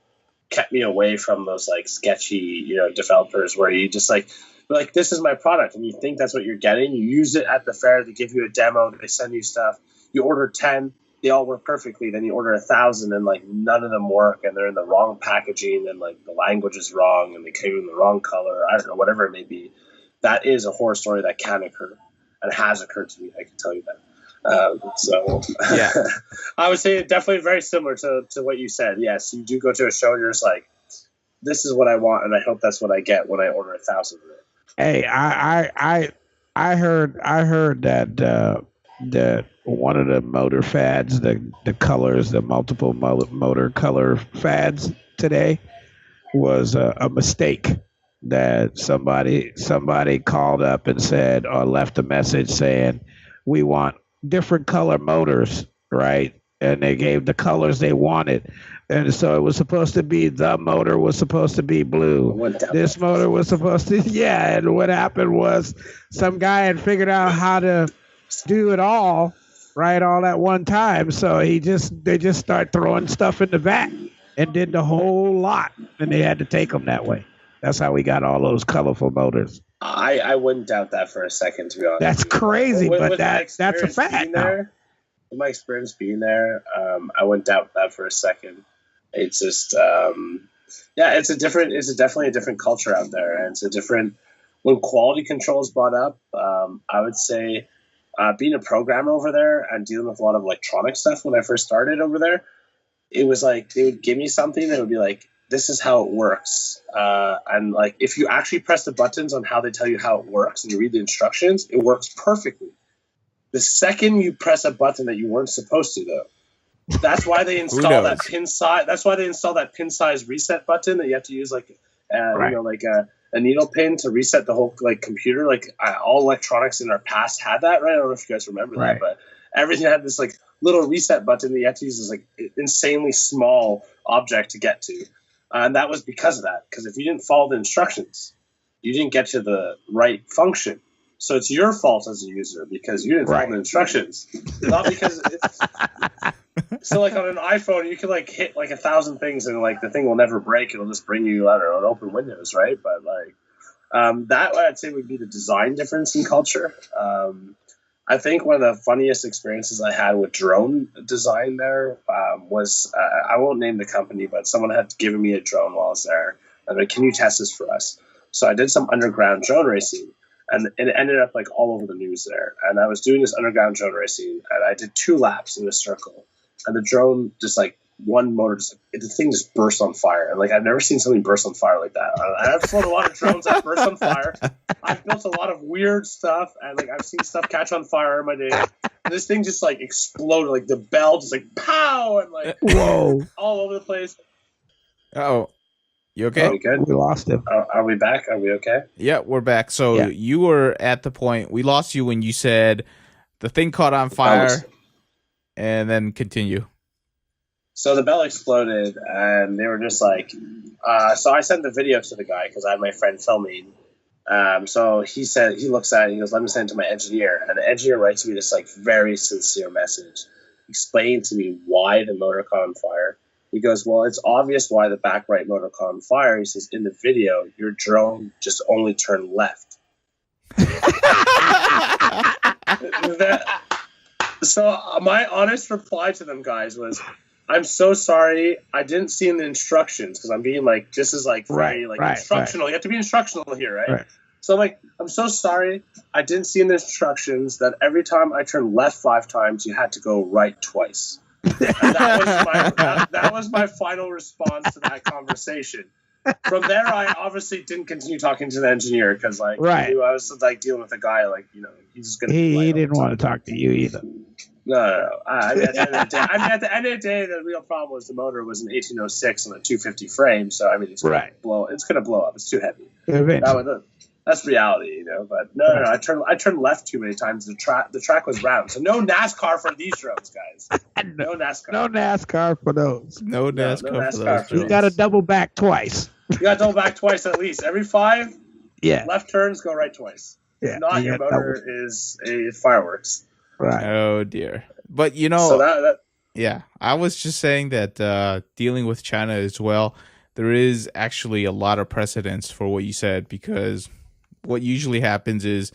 kept me away from those sketchy, developers where you just like, this is my product, and you think that's what you're getting. You use it at the fair. They give you a demo. They send you stuff. You order 10. They all work perfectly. Then you order 1,000, and like none of them work, and they're in the wrong packaging, and like the language is wrong, and they came in the wrong color. I don't know, whatever it may be. That is a horror story that can occur, and has occurred to me. I can tell you that. So Yeah. I would say definitely very similar to what you said. Yes, you do go to a show, and you're just like, this is what I want, and I hope that's what I get when I order 1,000 of it. Hey, I heard that one of the motor fads, the colors, the multiple motor color fads today was a mistake. That somebody called up and said, or left a message saying, we want different color motors, right? And they gave the colors they wanted. And so it was supposed to be, the motor was supposed to be blue. This motor was supposed to, yeah. And what happened was some guy had figured out how to do it all, right, all at one time. So they just start throwing stuff in the vat and did the whole lot. And they had to take them that way. That's how we got all those colorful motors. I wouldn't doubt that for a second, to be honest. That's crazy, but that's a fact now. With my experience being there, I wouldn't doubt that for a second. It's just, it's definitely a different culture out there, and it's a different. When quality control is brought up, I would say, being a programmer over there and dealing with a lot of electronic stuff when I first started over there, it was like they would give me something that would be like, this is how it works, and like if you actually press the buttons on how they tell you how it works and you read the instructions, it works perfectly. The second you press a button that you weren't supposed to, though, that's why they install that pin size. That's why they install that pin size reset button that you have to use a needle pin to reset the whole computer. All electronics in our past had that, right? I don't know if you guys remember that, but everything had this little reset button that you had to use this insanely small object to get to. And that was because of that. Because if you didn't follow the instructions, you didn't get to the right function. So it's your fault as a user because you didn't follow the instructions. Not because so on an iPhone, you can hit 1,000 things and the thing will never break. It'll just bring you, I don't know, an open Windows, right? But that I'd say would be the design difference in culture. I think one of the funniest experiences I had with drone design there was, I won't name the company, but someone had given me a drone while I was there. And like, can you test this for us? So I did some underground drone racing, and it ended up all over the news there. And I was doing this underground drone racing, and I did 2 laps in a circle. And the drone just one motor, the thing just burst on fire. And I've never seen something burst on fire like that. I've flown a lot of drones that burst on fire. I've built a lot of weird stuff, and I've seen stuff catch on fire in my day. And this thing just exploded, the bell just pow, and whoa, all over the place. Oh, you okay? Oh, good. We lost him. Are we back? Are we okay? Yeah, we're back. So you were at the point we lost you when you said the thing caught on fire, and then continue. So the bell exploded, and they were just so I sent the video to the guy because I had my friend filming. So he looks at it, he goes, let me send it to my engineer. And the engineer writes me this very sincere message, explaining to me why the motor caught on fire. He goes, well, it's obvious why the back right motor caught on fire. He says, in the video, your drone just only turned left. So my honest reply to them guys was, I'm so sorry. I didn't see in the instructions because I'm being this is very instructional. You have to be instructional here, right? So I'm so sorry. I didn't see in the instructions that every time I turned left 5 times, you had to go right twice. And that was my final response to that conversation. From there, I obviously didn't continue talking to the engineer because I knew I was dealing with a guy he's gonna. He didn't want to talk to you either. No. I mean, at the end of the day, the real problem was the motor was an 1806 on a 250 frame. So I mean, it's gonna blow. It's gonna blow up. It's too heavy. That's reality, But no. I turned left too many times. The track was round, so no NASCAR for these drones, guys. No NASCAR. No NASCAR for those. No NASCAR for those. You got to double back twice. You got to double back twice at least. Every 5 left turns, go right twice. Yeah, if not, your motor is a fireworks. Right. Oh dear. But so I was just saying that dealing with China as well, there is actually a lot of precedence for what you said because what usually happens is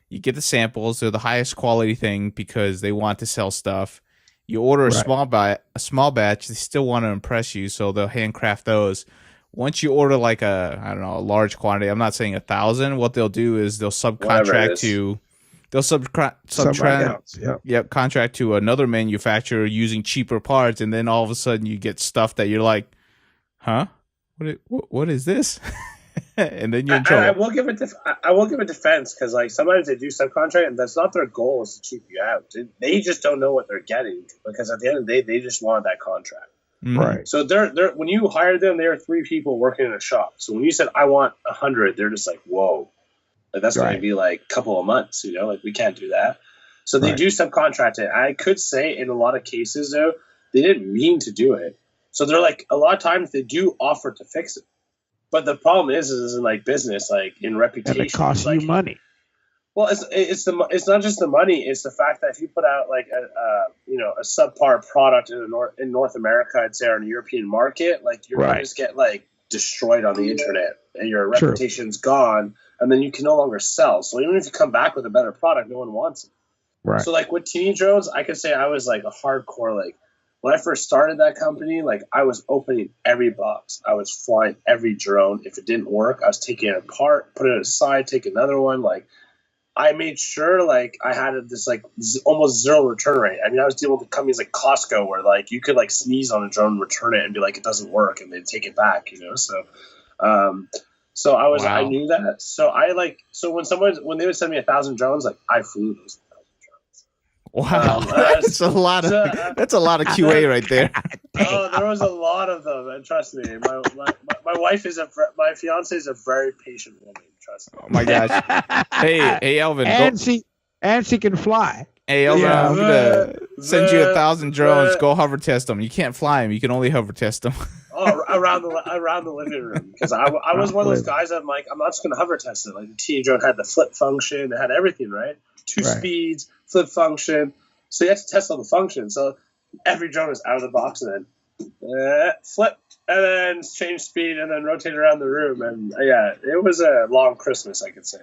you get the samples. They're the highest quality thing because they want to sell stuff. You order a small batch. They still want to impress you, so they'll handcraft those. Once you order like a large quantity, I'm not saying 1,000. What they'll do is they'll subcontract to, contract to another manufacturer using cheaper parts, and then all of a sudden you get stuff that you're like, huh? What is this? And then you're in trouble. I will give it defense because like sometimes they do subcontract, and that's not their goal is to cheap you out. They just don't know what they're getting because at the end of the day, they just want that contract. Right. So they're when you hired them, there are 3 people working in a shop. So when you said I want 100, they're just like, whoa, like that's going to be like a couple of months, like we can't do that. So they do subcontract it. I could say in a lot of cases though, they didn't mean to do it. So they're like a lot of times they do offer to fix it, but the problem is in like business, like in reputation, and it costs you money. Well, it's not just the money. It's the fact that if you put out like a subpar product in North America, I'd say, or in the European market, like you're going to just get like destroyed on the internet, and your reputation's gone, and then you can no longer sell. So even if you come back with a better product, no one wants it. Right. So like with teeny drones, I could say I was like a hardcore like. When I first started that company, like I was opening every box. I was flying every drone. If it didn't work, I was taking it apart, put it aside, take another one. Like I made sure like I had this like almost zero return rate. I mean, I was dealing with companies like Costco where like you could like sneeze on a drone, return it, and be like it doesn't work, and they'd take it back. So, so I knew that. So when they would send me 1,000 drones, like I flew those. Wow, that's a lot of QA right there. Oh, there was a lot of them, and trust me, my wife my fiance is a very patient woman. Trust me. Oh my gosh! Hey, Elvin, and she can fly. Hey, Elvin, I'm gonna send you 1,000 drones. Go hover test them. You can't fly them. You can only hover test them. Around the living room, because I was one of those guys that I'm like, I'm not just gonna hover test it. Like the teeny drone had the flip function, it had everything, right? 2 speeds, flip function. So you have to test all the functions. So every drone is out of the box and then flip and then change speed and then rotate around the room. And it was a long Christmas, I could say.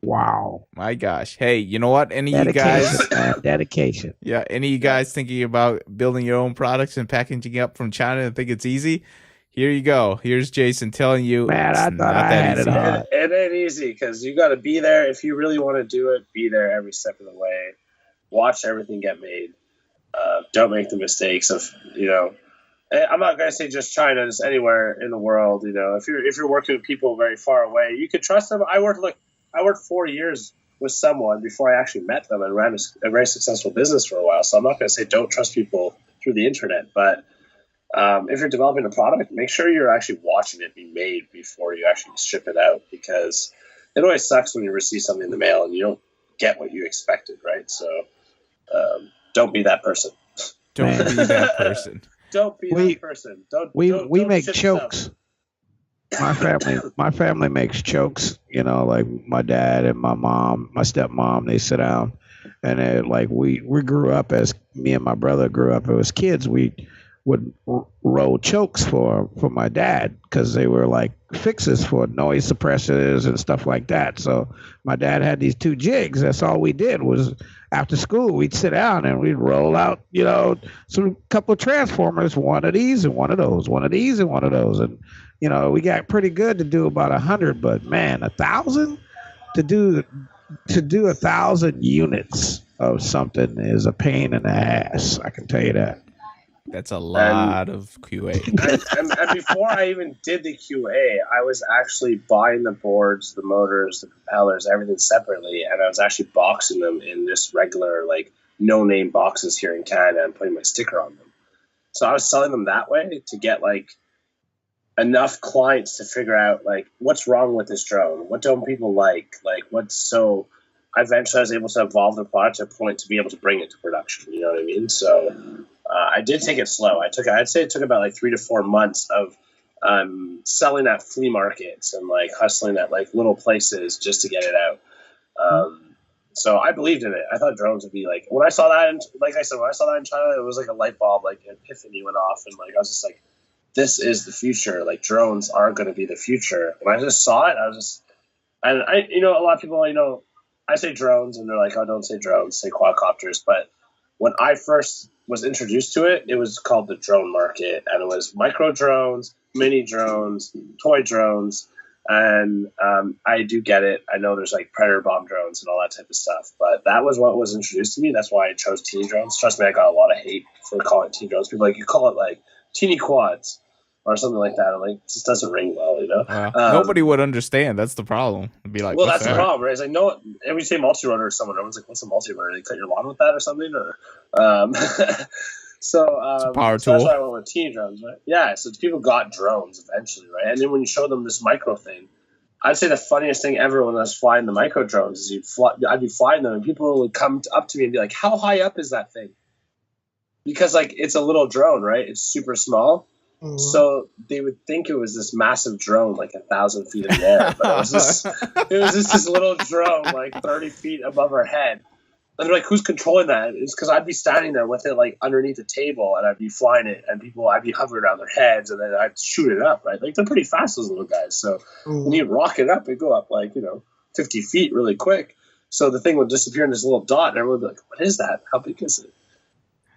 Wow. My gosh. Hey, you know what? Any of you guys dedication. Yeah, any of you guys thinking about building your own products and packaging up from China and think it's easy? Here you go. Here's Jason telling you, man, I thought I had it hard. It ain't easy because you got to be there. If you really want to do it, be there every step of the way. Watch everything get made. Don't make the mistakes of, I'm not going to say just China, just anywhere in the world. If you're working with people very far away, you could trust them. I worked 4 years with someone before I actually met them and ran a very successful business for a while. So I'm not going to say don't trust people through the internet, but if you're developing a product, make sure you're actually watching it be made before you actually ship it out, because it always sucks when you receive something in the mail and you don't get what you expected, right? So don't be that person. Don't be that person. Don't be that person. We make chokes. My family makes chokes. Like my dad and my mom, my stepmom, they sit down, and like we grew up as me and my brother grew up as kids. We would roll chokes for my dad because they were like fixes for noise suppressors and stuff like that. So my dad had these 2 jigs. That's all we did was after school we'd sit down and we'd roll out, some couple of transformers, one of these and one of those, one of these and one of those, and we got pretty good to do about 100. But man, 1,000 to do 1,000 units of something is a pain in the ass. I can tell you that. That's a lot of QA. and before I even did the QA, I was actually buying the boards, the motors, the propellers, everything separately, and I was actually boxing them in just regular, like, no-name boxes here in Canada and putting my sticker on them. So I was selling them that way to get, like, enough clients to figure out, like, what's wrong with this drone? What don't people like? Like, what's so... Eventually, I was able to evolve the product to a point to be able to bring it to production. You know what I mean? So I did take it slow. I'd say it took about like 3 to 4 months of selling at flea markets and like hustling at like little places just to get it out. So I believed in it. I thought drones would be like, when I saw that, and like I said, when I saw that in China, it was like a light bulb, like an epiphany went off, and like I was just like, this is the future. Like drones are going to be the future. When I just saw it, And a lot of people, I say drones, and they're like, "Oh, don't say drones, say quadcopters." But when I first was introduced to it, it was called the drone market, and it was micro drones, mini drones, toy drones, and I do get it. I know there's like predator bomb drones and all that type of stuff, but that was what was introduced to me. That's why I chose teeny drones. Trust me, I got a lot of hate for calling it teeny drones. People are like, you call it like teeny quads or something like that. I'm like, it just doesn't ring well, Nobody would understand. That's the problem. It'd be like, well, that's the problem, right? It's like, no, and we say multi-rotor to someone, everyone's like, what's a multi-rotor? They cut your lawn with that or something? Or so power tool. That's why I went with teeny drones, right? Yeah, so people got drones eventually, right? And then when you show them this micro thing, I'd say the funniest thing ever when I was flying the micro drones is I'd be flying them and people would come up to me and be like, how high up is that thing? Because like it's a little drone, right? It's super small. Mm-hmm. So they would think it was this massive drone, like 1,000 feet in the air, but it was just this little drone, like 30 feet above our head. And they're like, "Who's controlling that?" It's because I'd be standing there with it, like underneath the table, and I'd be flying it, and I'd be hovering around their heads, and then I'd shoot it up, right? Like they're pretty fast, those little guys. So when you rock it up, it go up like 50 feet really quick. So the thing would disappear in this little dot, and everyone would be like, "What is that? How big is it?"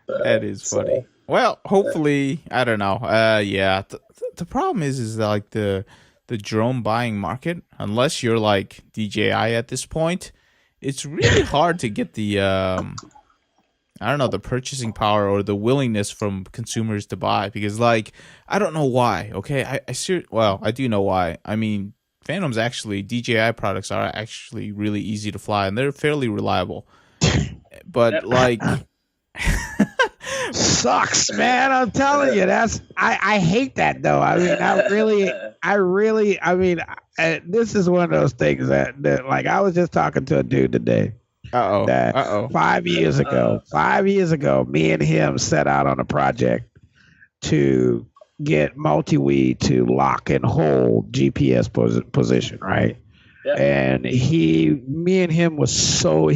That is funny. Well, hopefully, I don't know. Yeah, the problem is like the drone buying market. Unless you're like DJI at this point, it's really hard to get the I don't know, the purchasing power or the willingness from consumers to buy, because like I don't know why. Okay, I do know why. I mean, Phantoms actually, DJI products are actually really easy to fly and they're fairly reliable. But like. Sucks, man. I'm telling you, I hate that though. I mean, this is one of those things that like I was just talking to a dude today. Uh-oh. 5 years ago, me and him set out on a project to get multi-weed to lock and hold GPS position, right? Yeah. And me and him was so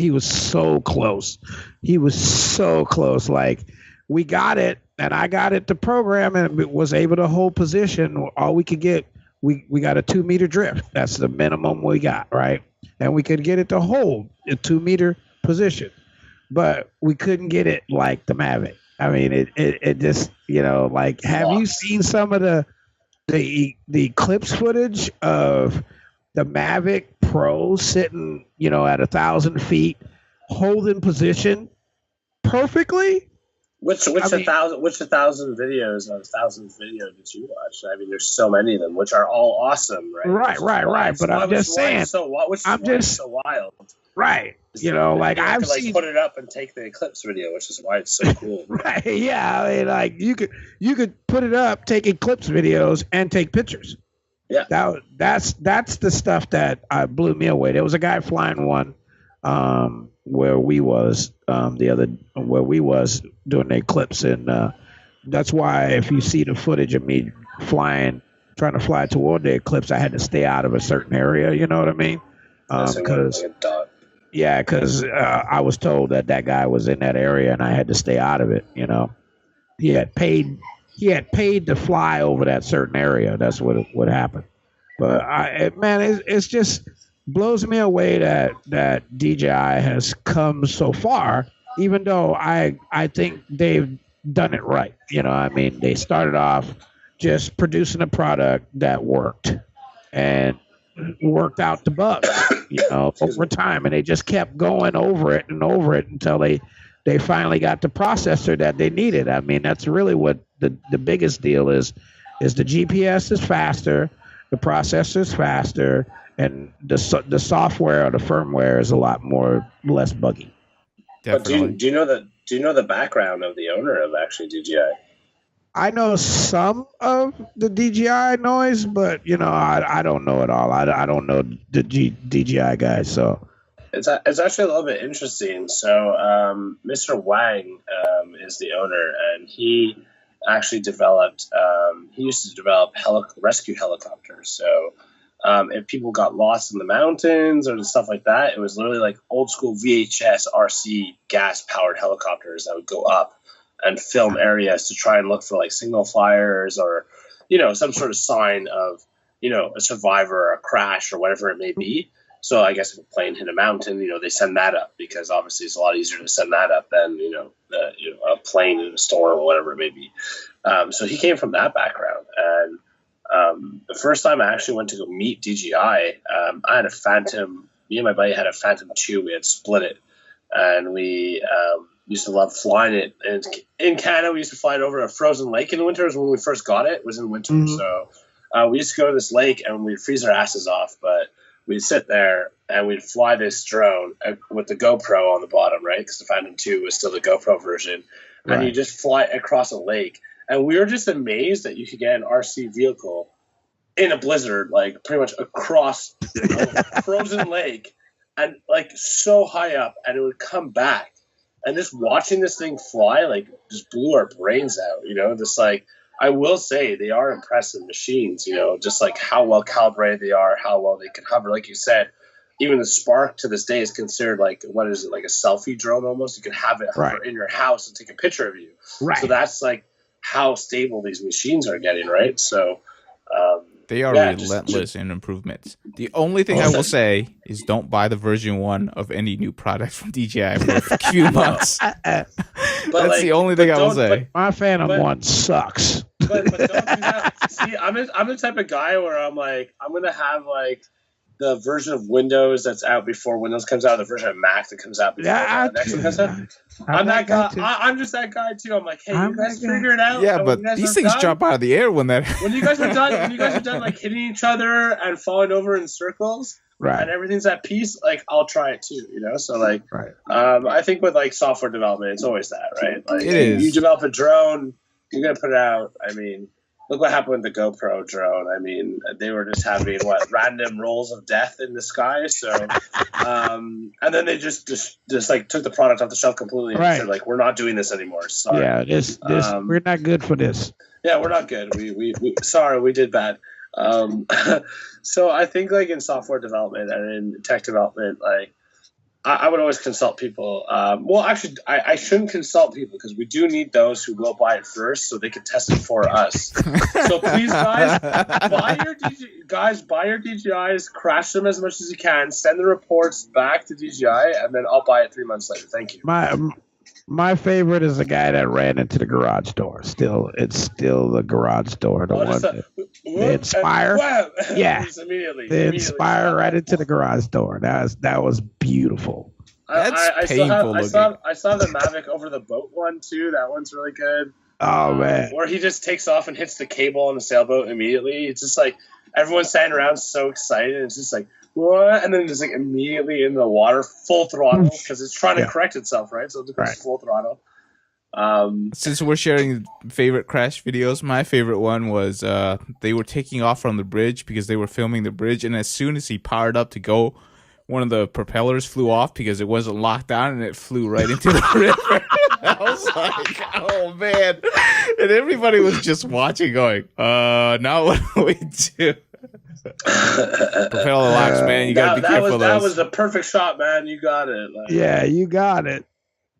close. He was so close. Like we got it, and I got it to program, and it was able to hold position. All we could get, we got a 2 meter drift. That's the minimum we got, right? And we could get it to hold a 2 meter position, but we couldn't get it like the Mavic. I mean, it just like, have you seen some of the Eclipse footage of the Mavic Pro sitting, at 1,000 feet, holding position perfectly? Which 1,000 videos of 1,000 video did you watch? I mean, there's so many of them, which are all awesome, right? Right. But I'm just saying, so wild, right? Like I've seen, put it up and take the Eclipse video, which is why it's so cool. Right? Yeah, I mean, like you could put it up, take Eclipse videos, and take pictures. Yeah, that's the stuff that blew me away. There was a guy flying one where we was doing the Eclipse, and that's why if you see the footage of me trying to fly toward the Eclipse, I had to stay out of a certain area. You know what I mean? Because I was told that guy was in that area, and I had to stay out of it. He had paid to fly over that certain area. That's what happened. But it's just blows me away that DJI has come so far, even though I think they've done it right. I mean, they started off just producing a product that worked and worked out the bugs, over time, and they just kept going over it until they finally got the processor that they needed. I mean, that's really what the biggest deal is the GPS is faster, the processor is faster, and the software or the firmware is a lot less buggy. Definitely. But do you know the background of the owner of actually DJI? I know some of the DJI noise, but I don't know it all. I don't know the DJI guys, so it's actually a little bit interesting. So Mr. Wang is the owner, and he actually developed. He used to develop rescue helicopters. So if people got lost in the mountains or stuff like that, it was literally like old school VHS RC gas powered helicopters that would go up and film areas to try and look for like signal fires or some sort of sign of a survivor or a crash or whatever it may be. So I guess if a plane hit a mountain, they send that up because obviously it's a lot easier to send that up than a plane in a storm or whatever it may be. So he came from that background, and the first time I actually went to go meet DJI, I had a Phantom. Me and my buddy had a Phantom 2. We had split it, and we used to love flying it. And in Canada, we used to fly it over a frozen lake in the winters. When we first got it, it was in winter, so we used to go to this lake and we'd freeze our asses off, but we'd sit there and we'd fly this drone with the GoPro on the bottom, right? Because the Phantom 2 was still the GoPro version. Right. And you just fly across a lake. And we were just amazed that you could get an RC vehicle in a blizzard, like pretty much across a frozen lake and like so high up, and it would come back. And just watching this thing fly, like, just blew our brains out, just like, I will say they are impressive machines, just like how well calibrated they are, how well they can hover. Like you said, even the Spark to this day is considered like, what is it, like a selfie drone almost? You can have it hover in your house and take a picture of you. Right. So that's like how stable these machines are getting, right? So they are relentless in improvements. The only thing I will say is don't buy the version 1 of any new product from DJI for a few months. That's the only thing I will say. My Phantom 1 sucks. But don't do that. See, I'm the type of guy where I'm like, I'm going to have like the version of Windows that's out before Windows comes out, the version of Mac that comes out before the next one comes out. I'm that guy. I'm just that guy too. I'm like, hey, you guys figure it out. Yeah, but these things jump out of the air when you guys are done, like hitting each other and falling over in circles, right? And everything's at peace. Like, I'll try it too, So like, I think with like software development, it's always that, right? Like, it is. You develop a drone, you're gonna put it out. I mean, look what happened with the GoPro drone. I mean, they were just having random rolls of death in the sky. So, and then they just like took the product off the shelf completely and said like, we're not doing this anymore. Sorry. Yeah, this we're not good for this. Yeah, we're not good. We sorry, we did bad. So I think like in software development and in tech development, like I would always consult people. Well, actually, I shouldn't consult people because we do need those who will buy it first so they can test it for us. So please, guys, buy your DJIs, crash them as much as you can, send the reports back to DJI, and then I'll buy it 3 months later. Thank you. My favorite is the guy that ran into the garage door. It's still the garage door. The Inspire. Yeah. The Inspire right into the garage door. That was beautiful. That's painful looking. I saw the Mavic over the boat one too. That one's really good. Oh man. Where he just takes off and hits the cable on the sailboat immediately. It's just like everyone's standing around so excited. It's just like, what? And then just like immediately in the water, full throttle, because it's trying to correct itself, right? So it goes full throttle. Since we're sharing favorite crash videos, my favorite one was they were taking off from the bridge because they were filming the bridge, and as soon as he powered up to go, one of the propellers flew off because it wasn't locked down, and it flew right into the river. I was like, oh man. And everybody was just watching going, now what do we do? Propeller locks, man. You gotta be careful of those. That was the perfect shot, man. You got it. Yeah, you got it.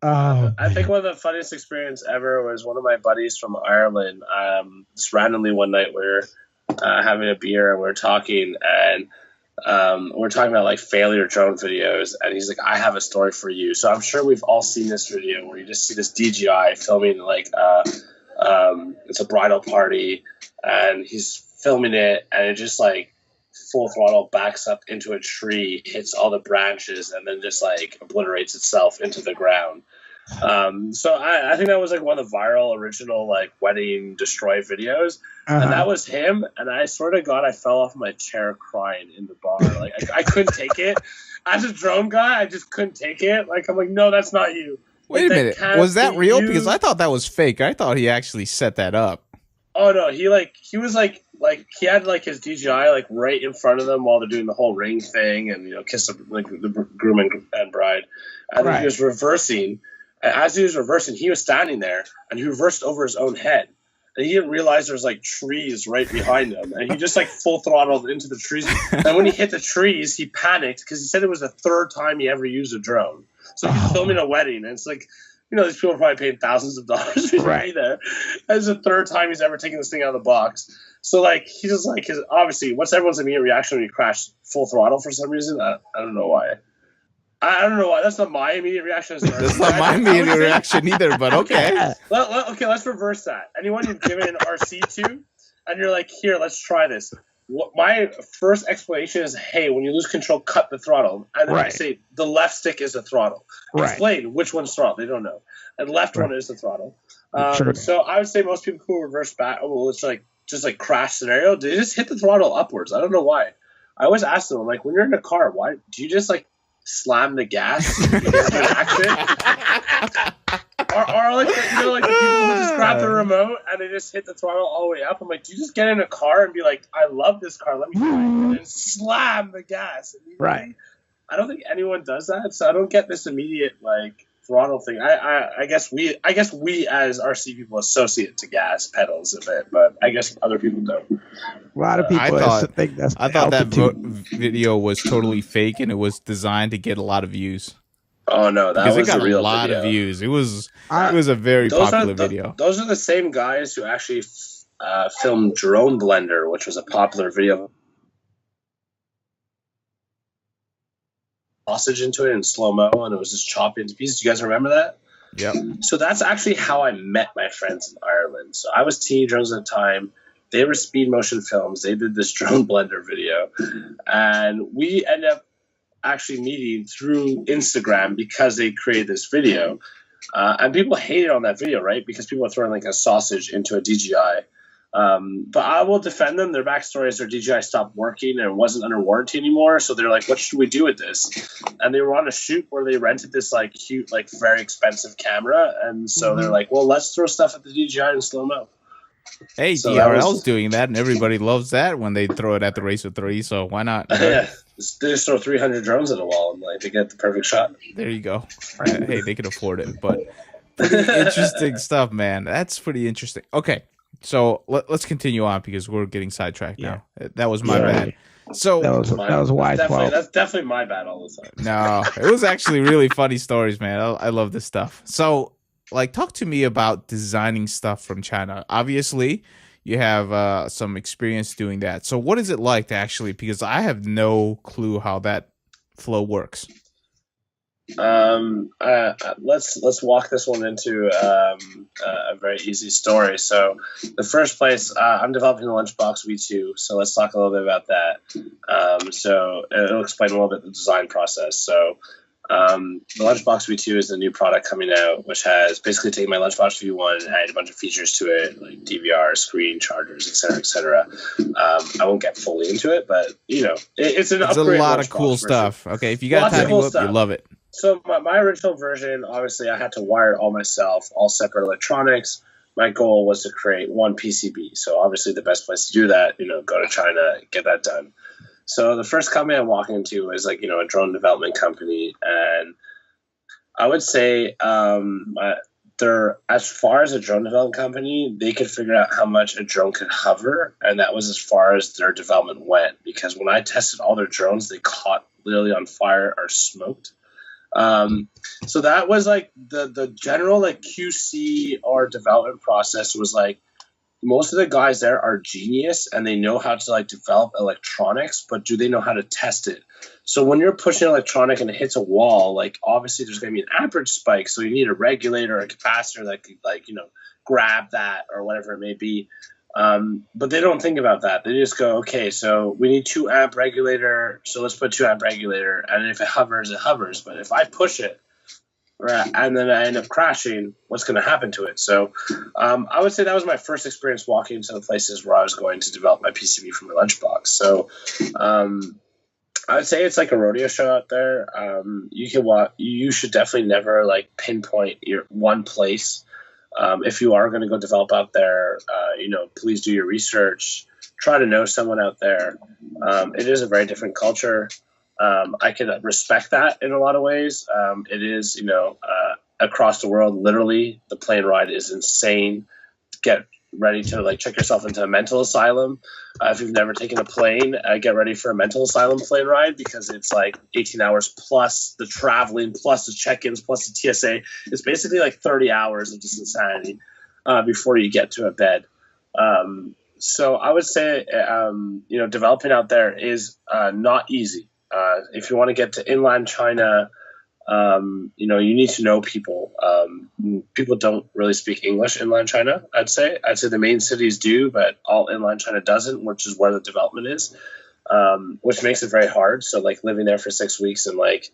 I think one of the funniest experience ever was one of my buddies from Ireland. Just randomly one night we were having a beer and we were talking, and we're talking about like failure drone videos, and he's like, I have a story for you. So I'm sure we've all seen this video where you just see this DJI filming like it's a bridal party, and he's filming it, and it just like full throttle backs up into a tree, hits all the branches, and then just like obliterates itself into the ground. So I think that was like one of the viral original like wedding destroy videos, and that was him. And I swear to God, I fell off my chair crying in the bar. Like I couldn't take it. As a drone guy, I just couldn't take it. Like I'm like, no, that's not you. Wait a minute, was that real? Because I thought that was fake. I thought he actually set that up. Oh no, he was like he had like his DJI like right in front of them while they're doing the whole ring thing and kiss the groom and bride, and then he was reversing. And as he was reversing, he was standing there and he reversed over his own head, and he didn't realize there's like trees right behind him, and he just like full throttled into the trees. And when he hit the trees, he panicked because he said it was the third time he ever used a drone. So he's filming a wedding, and it's like these people are probably paying thousands of dollars to be there. It's the third time he's ever taken this thing out of the box. So like he's just like obviously what's everyone's immediate reaction when you crash full throttle for some reason? I don't know why. I don't know why. That's not my immediate reaction. That's not my immediate reaction either, but okay. Okay, let's reverse that. Anyone you've given an RC to, and you're like, here, let's try this. My first explanation is, hey, when you lose control, cut the throttle. And then I say, the left stick is the throttle. Explain which one's throttle. They don't know. And left one is the throttle. So I would say most people who reverse back, it's like, just like crash scenario, they just hit the throttle upwards. I don't know why. I always ask them, like, when you're in a car, why do you just like slam the gas in an accident? Or like the people who just grab the remote and they just hit the throttle all the way up. I'm like, do you just get in a car and be like, I love this car, let me try it, and slam the gas? Right. I don't think anyone does that, so I don't get this immediate like throttle thing. I guess we as RC people associate to gas pedals a bit, but I guess other people don't. A lot of people think that's. I thought that video was totally fake and it was designed to get a lot of views. Oh no, that was a real lot video. Of views. It was a very popular video. Those are the same guys who actually filmed Drone Blender, which was a popular video. Sausage into it in slow mo, and it was just chopped into pieces. Do you guys remember that? Yeah. So that's actually how I met my friends in Ireland. So I was Teeny Drones at the time. They were Speed Motion Films. They did this Drone Blender video, and we ended up actually meeting through Instagram because they created this video. And people hated on that video, right? Because people are throwing like a sausage into a DJI. But I will defend them. Their backstory is their DJI stopped working and it wasn't under warranty anymore. So they're like, what should we do with this? And they were on a shoot where they rented this like cute, like very expensive camera. And so they're like, well, let's throw stuff at the DJI in slow-mo. Hey, so DRL's doing that, and everybody loves that when they throw it at the Racer 3, so why not? Yeah, they just throw 300 drones at a wall and like they get the perfect shot. There you go. Hey, they can afford it, but pretty interesting stuff, man. That's pretty interesting. Okay, so let's continue on because we're getting sidetracked now. That was my bad. So that was wise. That's definitely my bad all the time. No, it was actually really funny stories, man. I love this stuff. So, like, talk to me about designing stuff from China. Obviously, you have some experience doing that. So what is it like to actually, because I have no clue how that flow works. Let's walk this one into a very easy story. So the first place, I'm developing the Lunchbox V2, so let's talk a little bit about that. So it'll explain a little bit the design process. So the Lunchbox V2 is the new product coming out, which has basically taken my Lunchbox V1 and added a bunch of features to it, like DVR, screen, chargers, etc., etc. I won't get fully into it, but you know, it's an upgrade. It's a lot of cool stuff. Okay, if you got time, you love it. So my original version, obviously, I had to wire it all myself, all separate electronics. My goal was to create one PCB. So obviously, the best place to do that, you know, go to China, get that done. So the first company I'm walking into is like, you know, a drone development company. And I would say they're, as far as a drone development company, they could figure out how much a drone could hover. And that was as far as their development went. Because when I tested all their drones, they caught literally on fire or smoked. So that was like the general like QC or development process was like, most of the guys there are genius and they know how to like develop electronics, but do they know how to test it? So when you're pushing electronic and it hits a wall, like obviously there's going to be an amperage spike. So you need a regulator or a capacitor that could like, you know, grab that or whatever it may be. But they don't think about that. They just go, okay, so we need 2 amp regulator. So let's put 2 amp regulator. And if it hovers, it hovers. But if I push it, and then I end up crashing, what's going to happen to it? So I would say that was my first experience walking into the places where I was going to develop my PCB for my Lunchbox. So I would say it's like a rodeo show out there. You can walk. You should definitely never like pinpoint your one place. If you are going to go develop out there, you know, please do your research. Try to know someone out there. It is a very different culture. I can respect that in a lot of ways. It is, you know, across the world, literally, the plane ride is insane. Get ready to like check yourself into a mental asylum. If you've never taken a plane, get ready for a mental asylum plane ride, because it's like 18 hours plus the traveling, plus the check-ins, plus the TSA. It's basically like 30 hours of just insanity before you get to a bed. So I would say, developing out there is not easy. If you want to get to inland China, you need to know people. People don't really speak English inland China, I'd say. I'd say the main cities do, but all inland China doesn't, which is where the development is, which makes it very hard. So, like, living there for 6 weeks and, like,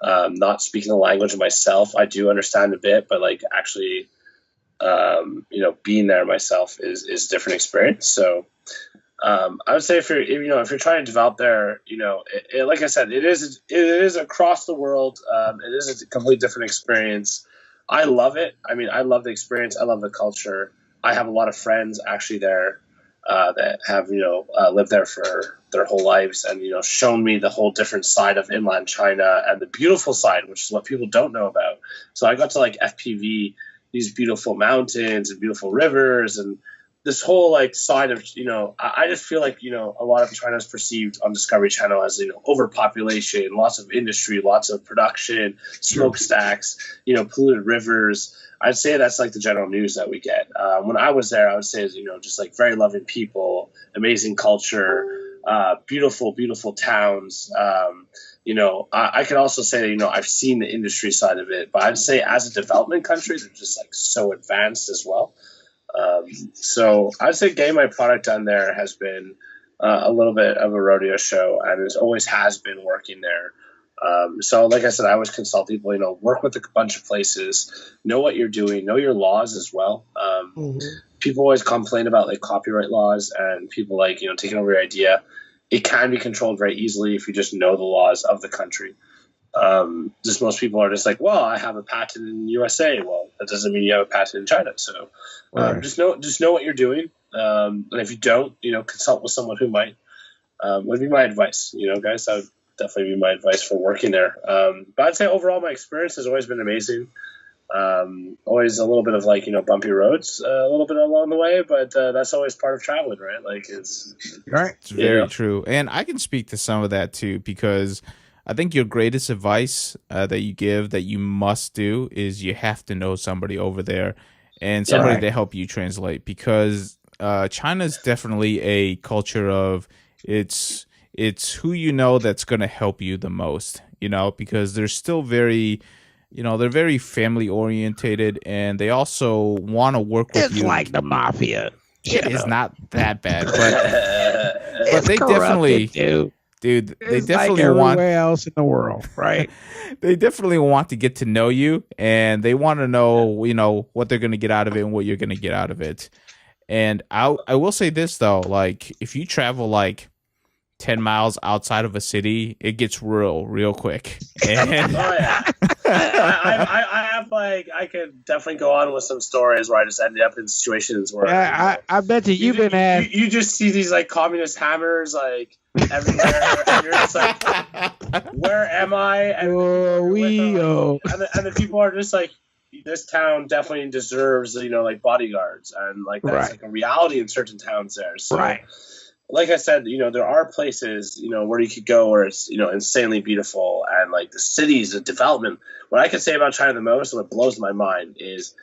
not speaking the language myself, I do understand a bit, but, like, actually, being there myself is a different experience. So, I would say if you're trying to develop there, like I said, it is across the world. It is a completely different experience. I love it. I mean, I love the experience. I love the culture. I have a lot of friends actually there that have lived there for their whole lives, and shown me the whole different side of inland China and the beautiful side, which is what people don't know about. So I got to like FPV these beautiful mountains and beautiful rivers and this whole like side of, I just feel like, a lot of China is perceived on Discovery Channel as, overpopulation, lots of industry, lots of production, smokestacks, polluted rivers. I'd say that's like the general news that we get. When I was there, I would say, just like very loving people, amazing culture, beautiful, beautiful towns. I could also say, I've seen the industry side of it, but I'd say as a development country, they're just like so advanced as well. So I'd say getting my product done there has been a little bit of a rodeo show, and it always has been working there. So like I said, I always consult people, work with a bunch of places, know what you're doing, know your laws as well. People always complain about like copyright laws and people like, taking over your idea. It can be controlled very easily if you just know the laws of the country. Just most people are just like, well, I have a patent in the USA. Well, that doesn't mean you have a patent in China. So just know what you're doing. And if you don't, consult with someone who might. Would be my advice. Guys, that would definitely be my advice for working there. But I'd say overall, my experience has always been amazing. Always a little bit of like, bumpy roads a little bit along the way, but that's always part of traveling, right? Like it's right. It's very true. And I can speak to some of that too, because I think your greatest advice that you give that you must do is you have to know somebody over there and somebody to help you translate, because China's definitely a culture of it's who you know that's going to help you the most, because they're still very, they're very family orientated, and they also want to work with you. It's like the mafia. It is not that bad, but they definitely do. Dude, they it's definitely like want everywhere else in the world, right? they definitely want to get to know you, and they want to know, what they're going to get out of it and what you're going to get out of it. And I will say this though, like if you travel like 10 miles outside of a city, it gets real quick. And I have like, I could definitely go on with some stories where I just ended up in situations where I bet you've been at. You just see these like communist hammers like everywhere, and you're just like, where am I? And the people are just like, this town definitely deserves, like bodyguards, and like that's like a reality in certain towns there. So, like I said, there are places, where you could go where it's, insanely beautiful, and like the cities, the development. What I can say about China the most, and what blows my mind, is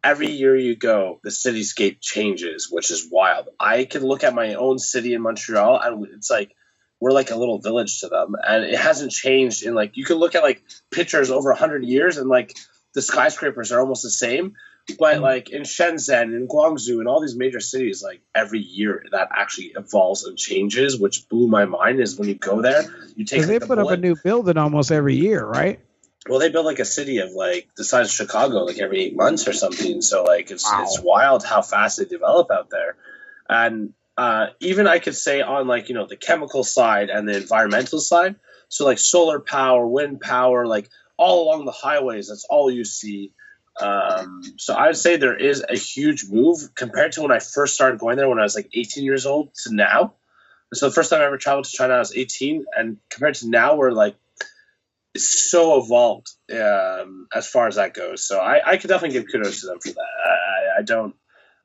every year you go, the cityscape changes, which is wild. I can look at my own city in Montreal, and it's like we're like a little village to them, and it hasn't changed in like, you can look at like pictures over 100 years, and like the skyscrapers are almost the same. But like in Shenzhen and Guangzhou and all these major cities, like every year that actually evolves and changes, which blew my mind. Is when you go there, you take. They put up a new building almost every year, right? Well, they build like a city of like the size of Chicago, like every 8 months or something. So like it's wild how fast they develop out there. And even I could say on like, the chemical side and the environmental side. So like solar power, wind power, like all along the highways, that's all you see. So I would say there is a huge move compared to when I first started going there when I was like 18 years old to now. So the first time I ever traveled to China, I was 18, and compared to now, we're like, it's so evolved as far as that goes. So I could definitely give kudos to them for that. I don't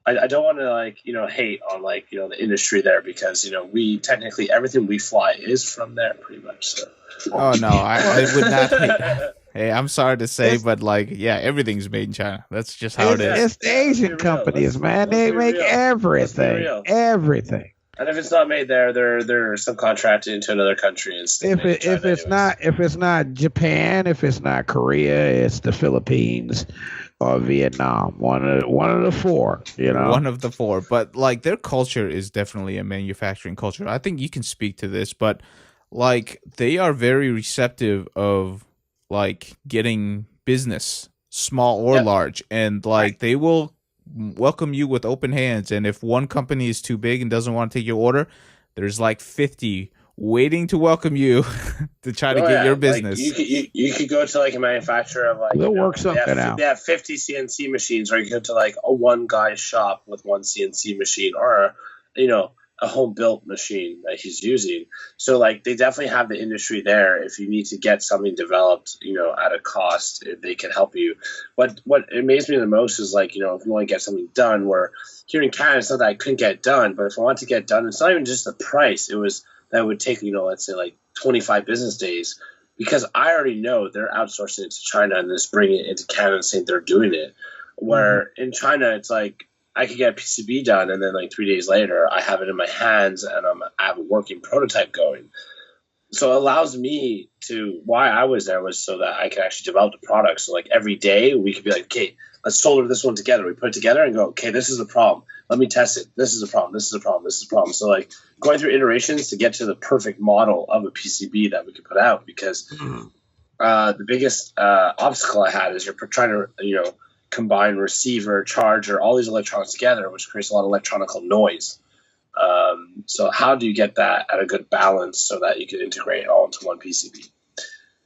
I don't want to like hate on like the industry there, because we technically everything we fly is from there pretty much. So. Oh no, I would not hate. Let's Hey, I'm sorry to say, It's but like, yeah, everything's made in China. That's just how it is. it's the Asian be real. companies, man. Let's They be make real. everything, real. everything. And if it's not made there, they're subcontracted into another country and still made in China If it's not Japan, if it's not Korea, it's the Philippines or Vietnam. One of the four. One of the four. But like their culture is definitely a manufacturing culture. I think you can speak to this, but like they are very receptive of like getting business, small or large, and like they will welcome you with open hands. And if one company is too big and doesn't want to take your order, there's like 50 waiting to welcome you to try to get your business. Like you could go to like a manufacturer of like they'll work something out. They have 50 CNC machines, or you go to like a one guy shop with one CNC machine, or a home built machine that he's using. So like they definitely have the industry there. If you need to get something developed, at a cost, they can help you. What amazed me the most is like, if you want to get something done, where here in Canada it's not that I couldn't get it done, but if I want to get it done, it's not even just the price. It was that it would take, let's say like 25 business days, because I already know they're outsourcing it to China and just bringing it into Canada and saying they're doing it. Where in China it's like I could get a PCB done, and then like 3 days later, I have it in my hands, and I have a working prototype going. So it allows me to. Why I was there was so that I could actually develop the product. So like every day, we could be like, okay, let's solder this one together. We put it together and go, okay, this is the problem. Let me test it. This is a problem. This is a problem. This is a problem. So like going through iterations to get to the perfect model of a PCB that we could put out, because the biggest obstacle I had is you're trying to combine receiver, charger, all these electronics together, which creates a lot of electronical noise. So how do you get that at a good balance so that you can integrate it all into one PCB?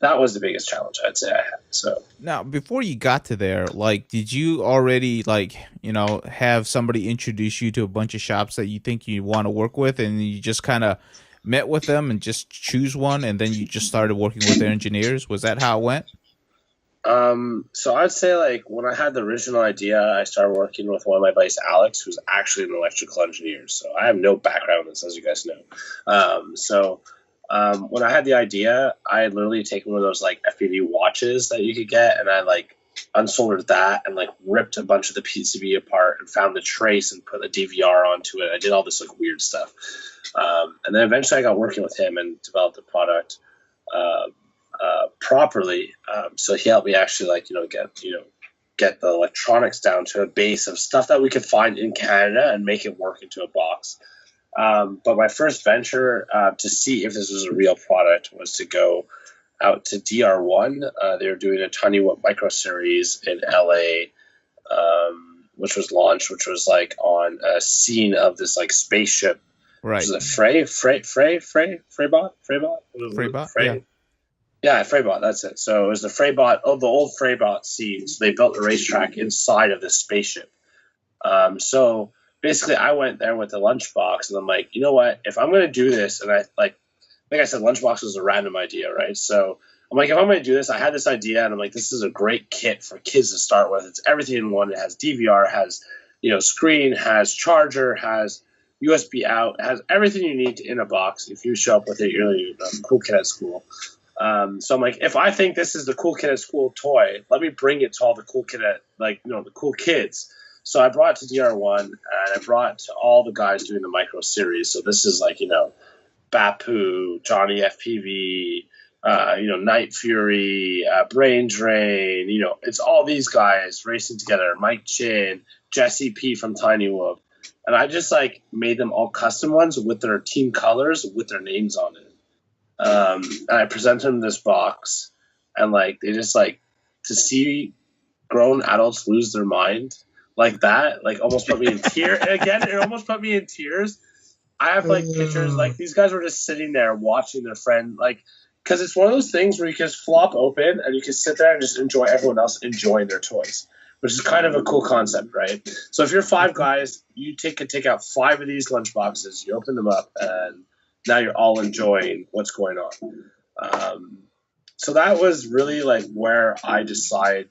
That was the biggest challenge I'd say I had. So now, before you got to there, like, did you already have somebody introduce you to a bunch of shops that you think you want to work with, and you just kind of met with them and just choose one, and then you just started working with their engineers? Was that how it went? So I'd say like when I had the original idea, I started working with one of my buddies, Alex, who's actually an electrical engineer. So I have no background in this, as you guys know. When I had the idea, I had literally taken one of those like FPV watches that you could get, and I like unsoldered that and like ripped a bunch of the PCB apart and found the trace and put a DVR onto it. I did all this like weird stuff. And then eventually I got working with him and developed the product properly. So he helped me actually get the electronics down to a base of stuff that we could find in Canada and make it work into a box. But my first venture to see if this was a real product was to go out to DR1. They were doing a Tiny Whoop micro series in LA, which was launched, which was like on a scene of this like spaceship. Right. Was it Freybot? Yeah, Freybot, that's it. So it was the Freybot, the old Freybot scene. So they built a racetrack inside of this spaceship. So basically I went there with the Lunchbox, and I'm like, you know what? If I'm going to do this, and I like I said, Lunchbox was a random idea, right? So I'm like, if I'm going to do this, I had this idea, and I'm like, this is a great kit for kids to start with. It's everything in one. It has DVR, has screen, has charger, has USB out, has everything you need in a box. If you show up with it, you're a cool kid at school. So I'm like, if I think this is the cool kid at school toy, let me bring it to all the cool the cool kids. So I brought it to DR1, and I brought it to all the guys doing the micro series. So this is like, Bapu, Johnny FPV, Night Fury, Brain Drain, it's all these guys racing together. Mike Chin, Jesse P from Tiny Whoop. And I just like made them all custom ones with their team colors with their names on it. And I presented them this box, and like they just like to see grown adults lose their mind like that, like almost put me in tears. Again, it almost put me in tears. I have like pictures, like these guys were just sitting there watching their friend, like, because it's one of those things where you can just flop open and you can sit there and just enjoy everyone else enjoying their toys, which is kind of a cool concept, right? So if you're 5 guys, you can take out 5 of these lunchboxes, you open them up, and now you're all enjoying what's going on. So that was really like where I decided,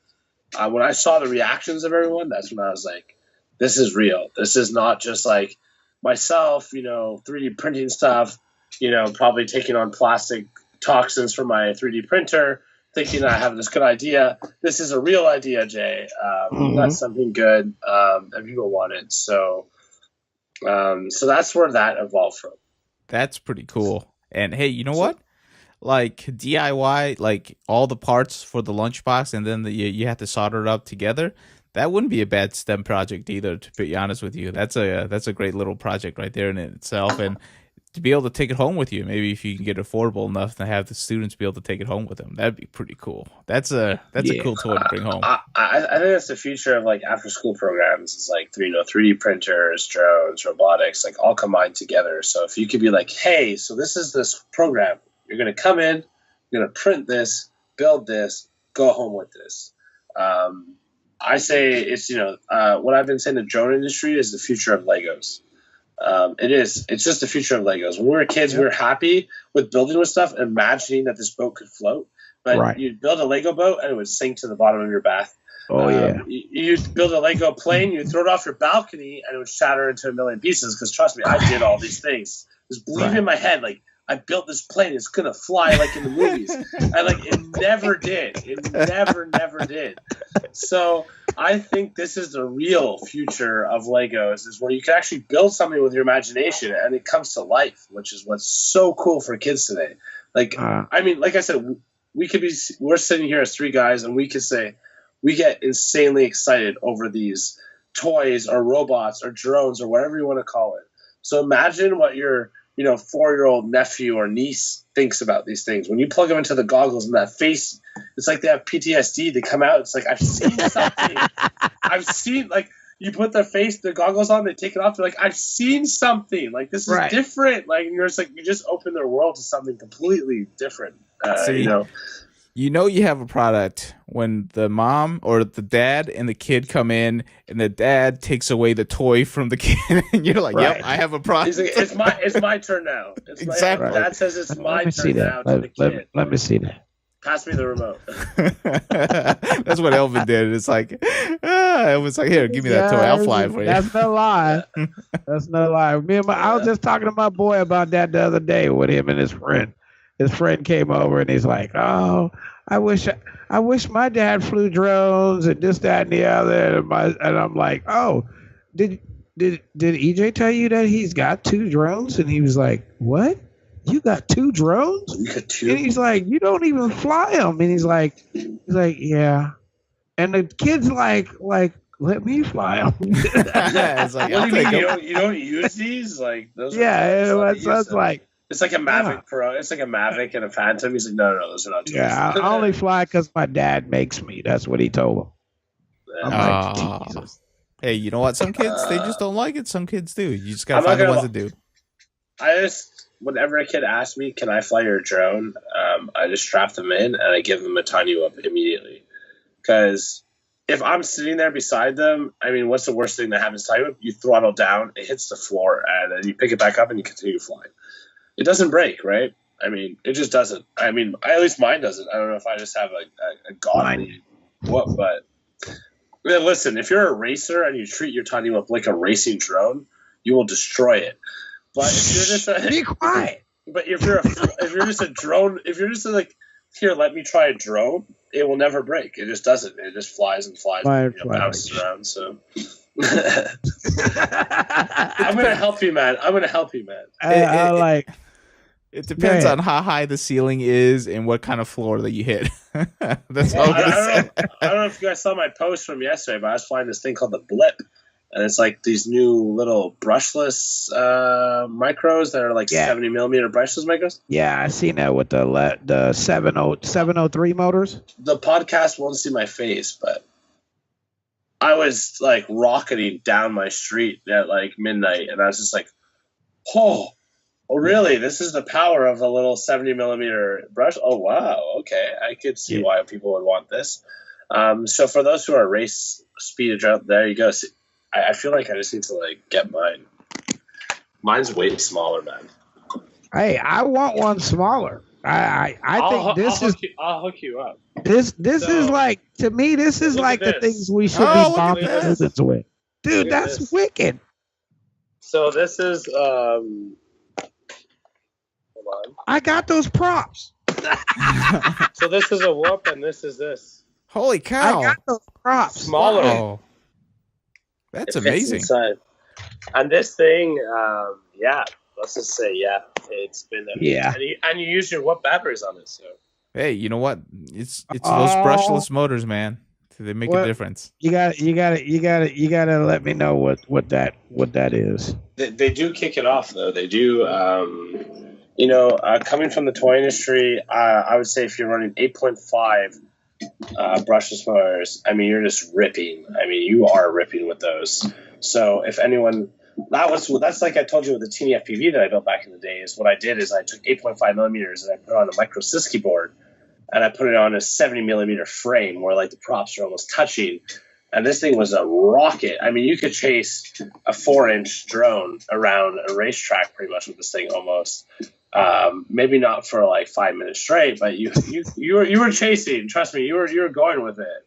when I saw the reactions of everyone, that's when I was like, this is real. This is not just like myself, 3D printing stuff, probably taking on plastic toxins from my 3D printer, thinking I have this good idea. This is a real idea, Jay. That's something good, and people want it. So that's where that evolved from. That's pretty cool. And hey, you know what? Like DIY, like all the parts for the lunchbox, and then you have to solder it up together. That wouldn't be a bad STEM project either, to be honest with you. That's a great little project right there in itself, and to be able to take it home with you. Maybe if you can get affordable enough to have the students be able to take it home with them, that'd be pretty cool. That's a cool toy to bring home. I think that's the future of like after school programs. It's like 3D printers, drones, robotics, like all combined together. So if you could be like, hey, so this is this program. You're gonna come in, you're gonna print this, build this, go home with this. I say it's what I've been saying. The drone industry is the future of Legos. It is. It's just the future of Legos. When we were kids, we were happy with building with stuff, imagining that this boat could float. But you'd build a Lego boat and it would sink to the bottom of your bath. Oh, yeah. You'd build a Lego plane, you'd throw it off your balcony, and it would shatter into a million pieces. Because trust me, I did all these things. Just believe in my head, like, I built this plane, it's going to fly like in the movies. And, like, it never did. It never did. So I think this is the real future of Legos, is where you can actually build something with your imagination and it comes to life, which is what's so cool for kids today. Like, I mean, like I said, we're sitting here as three guys and we could say we get insanely excited over these toys or robots or drones or whatever you want to call it. So imagine what your 4-year-old nephew or niece thinks about these things. When you plug them into the goggles and that face, it's like they have PTSD. They come out. It's like, I've seen something. I've seen, like, you put their goggles on, they take it off. They're like, I've seen something. Like, this is different. Like, you're just like, you just open their world to something completely different. You have a product when the mom or the dad and the kid come in and the dad takes away the toy from the kid and you're like, yep, I have a product. It's my turn now. Exactly. Dad says it's my turn now to the kid. Let me see that. Pass me the remote. That's what Elvin did. It's like, it was like, here, give me that toy. I'll fly it for you. That's no lie. That's no lie. I was just talking to my boy about that the other day with him and his friend. His friend came over and he's like, oh, I wish my dad flew drones and this, that, and the other. And I'm like, oh, did EJ tell you that he's got 2 drones? And he was like, what? You got 2 drones? You got 2? And he's like, you don't even fly them. And he's like, yeah. And the kid's like, let me fly them. Yeah, it's like, what do you mean? You don't use these? Like, those that's like. It's like a Mavic Pro. It's like a Mavic and a Phantom. He's like, no, those are not toys. Yeah, I only fly because my dad makes me. That's what he told him. I'm like, Jesus. Hey, you know what? Some kids, they just don't like it. Some kids do. You just got to find the ones that do. Whenever a kid asks me, can I fly your drone? I just strap them in and I give them a tiny whoop immediately. Because if I'm sitting there beside them, I mean, what's the worst thing that happens to you? You throttle down, it hits the floor, and then you pick it back up and you continue flying. It doesn't break, right? I mean, it just doesn't. I mean, at least mine doesn't. I don't know if I just have a godly whoop, but listen, if you're a racer and you treat your tiny whoop like a racing drone, you will destroy it. But if you're just be quiet. But if you're just a drone, if you're just like, here, let me try a drone, it will never break. It just doesn't. It just flies and bounces around. So. I'm gonna help you, man. It depends on how high the ceiling is and what kind of floor that you hit. That's all I'm gonna say. I don't know if you guys saw my post from yesterday, but I was flying this thing called the Blip, and it's like these new little brushless micros that are like 70 millimeter brushless micros. Yeah, I seen that with the 703 motors. The podcast won't see my face, but I was like rocketing down my street at like midnight, and I was just like, oh, really? This is the power of a little 70 millimeter brush? Oh, wow. Okay. I could see why people would want this. So for those who are race speed adrenaline, there you go. See, I feel like I just need to like get mine. Mine's way smaller, man. Hey, I want one smaller. I think this is. I'll hook you up. This is like, to me, this is like the things we should be bombing students with. Dude, that's wicked. So this is hold on. I got those props. So this is a whoop, and this is this. Holy cow! I got those props. Smaller. Wow. That's amazing. And this thing, yeah, let's just say, yeah, it's been and you use your whoop batteries on it, so. Hey, you know what? It's those brushless motors, man. They make a difference. You gotta let me know what that is. They do kick it off though. They do. Coming from the toy industry, I would say if you're running 8.5 brushless motors, I mean you're just ripping. I mean you are ripping with those. So if anyone, that's like I told you with the teeny FPV that I built back in the day. Is what I did is I took 8.5 millimeters and I put it on a micro Siski board. And I put it on a 70 millimeter frame where like the props are almost touching. And this thing was a rocket. I mean, you could chase a 4-inch drone around a racetrack pretty much with this thing almost. Maybe not for like 5 minutes straight, but you were chasing. Trust me, you were going with it.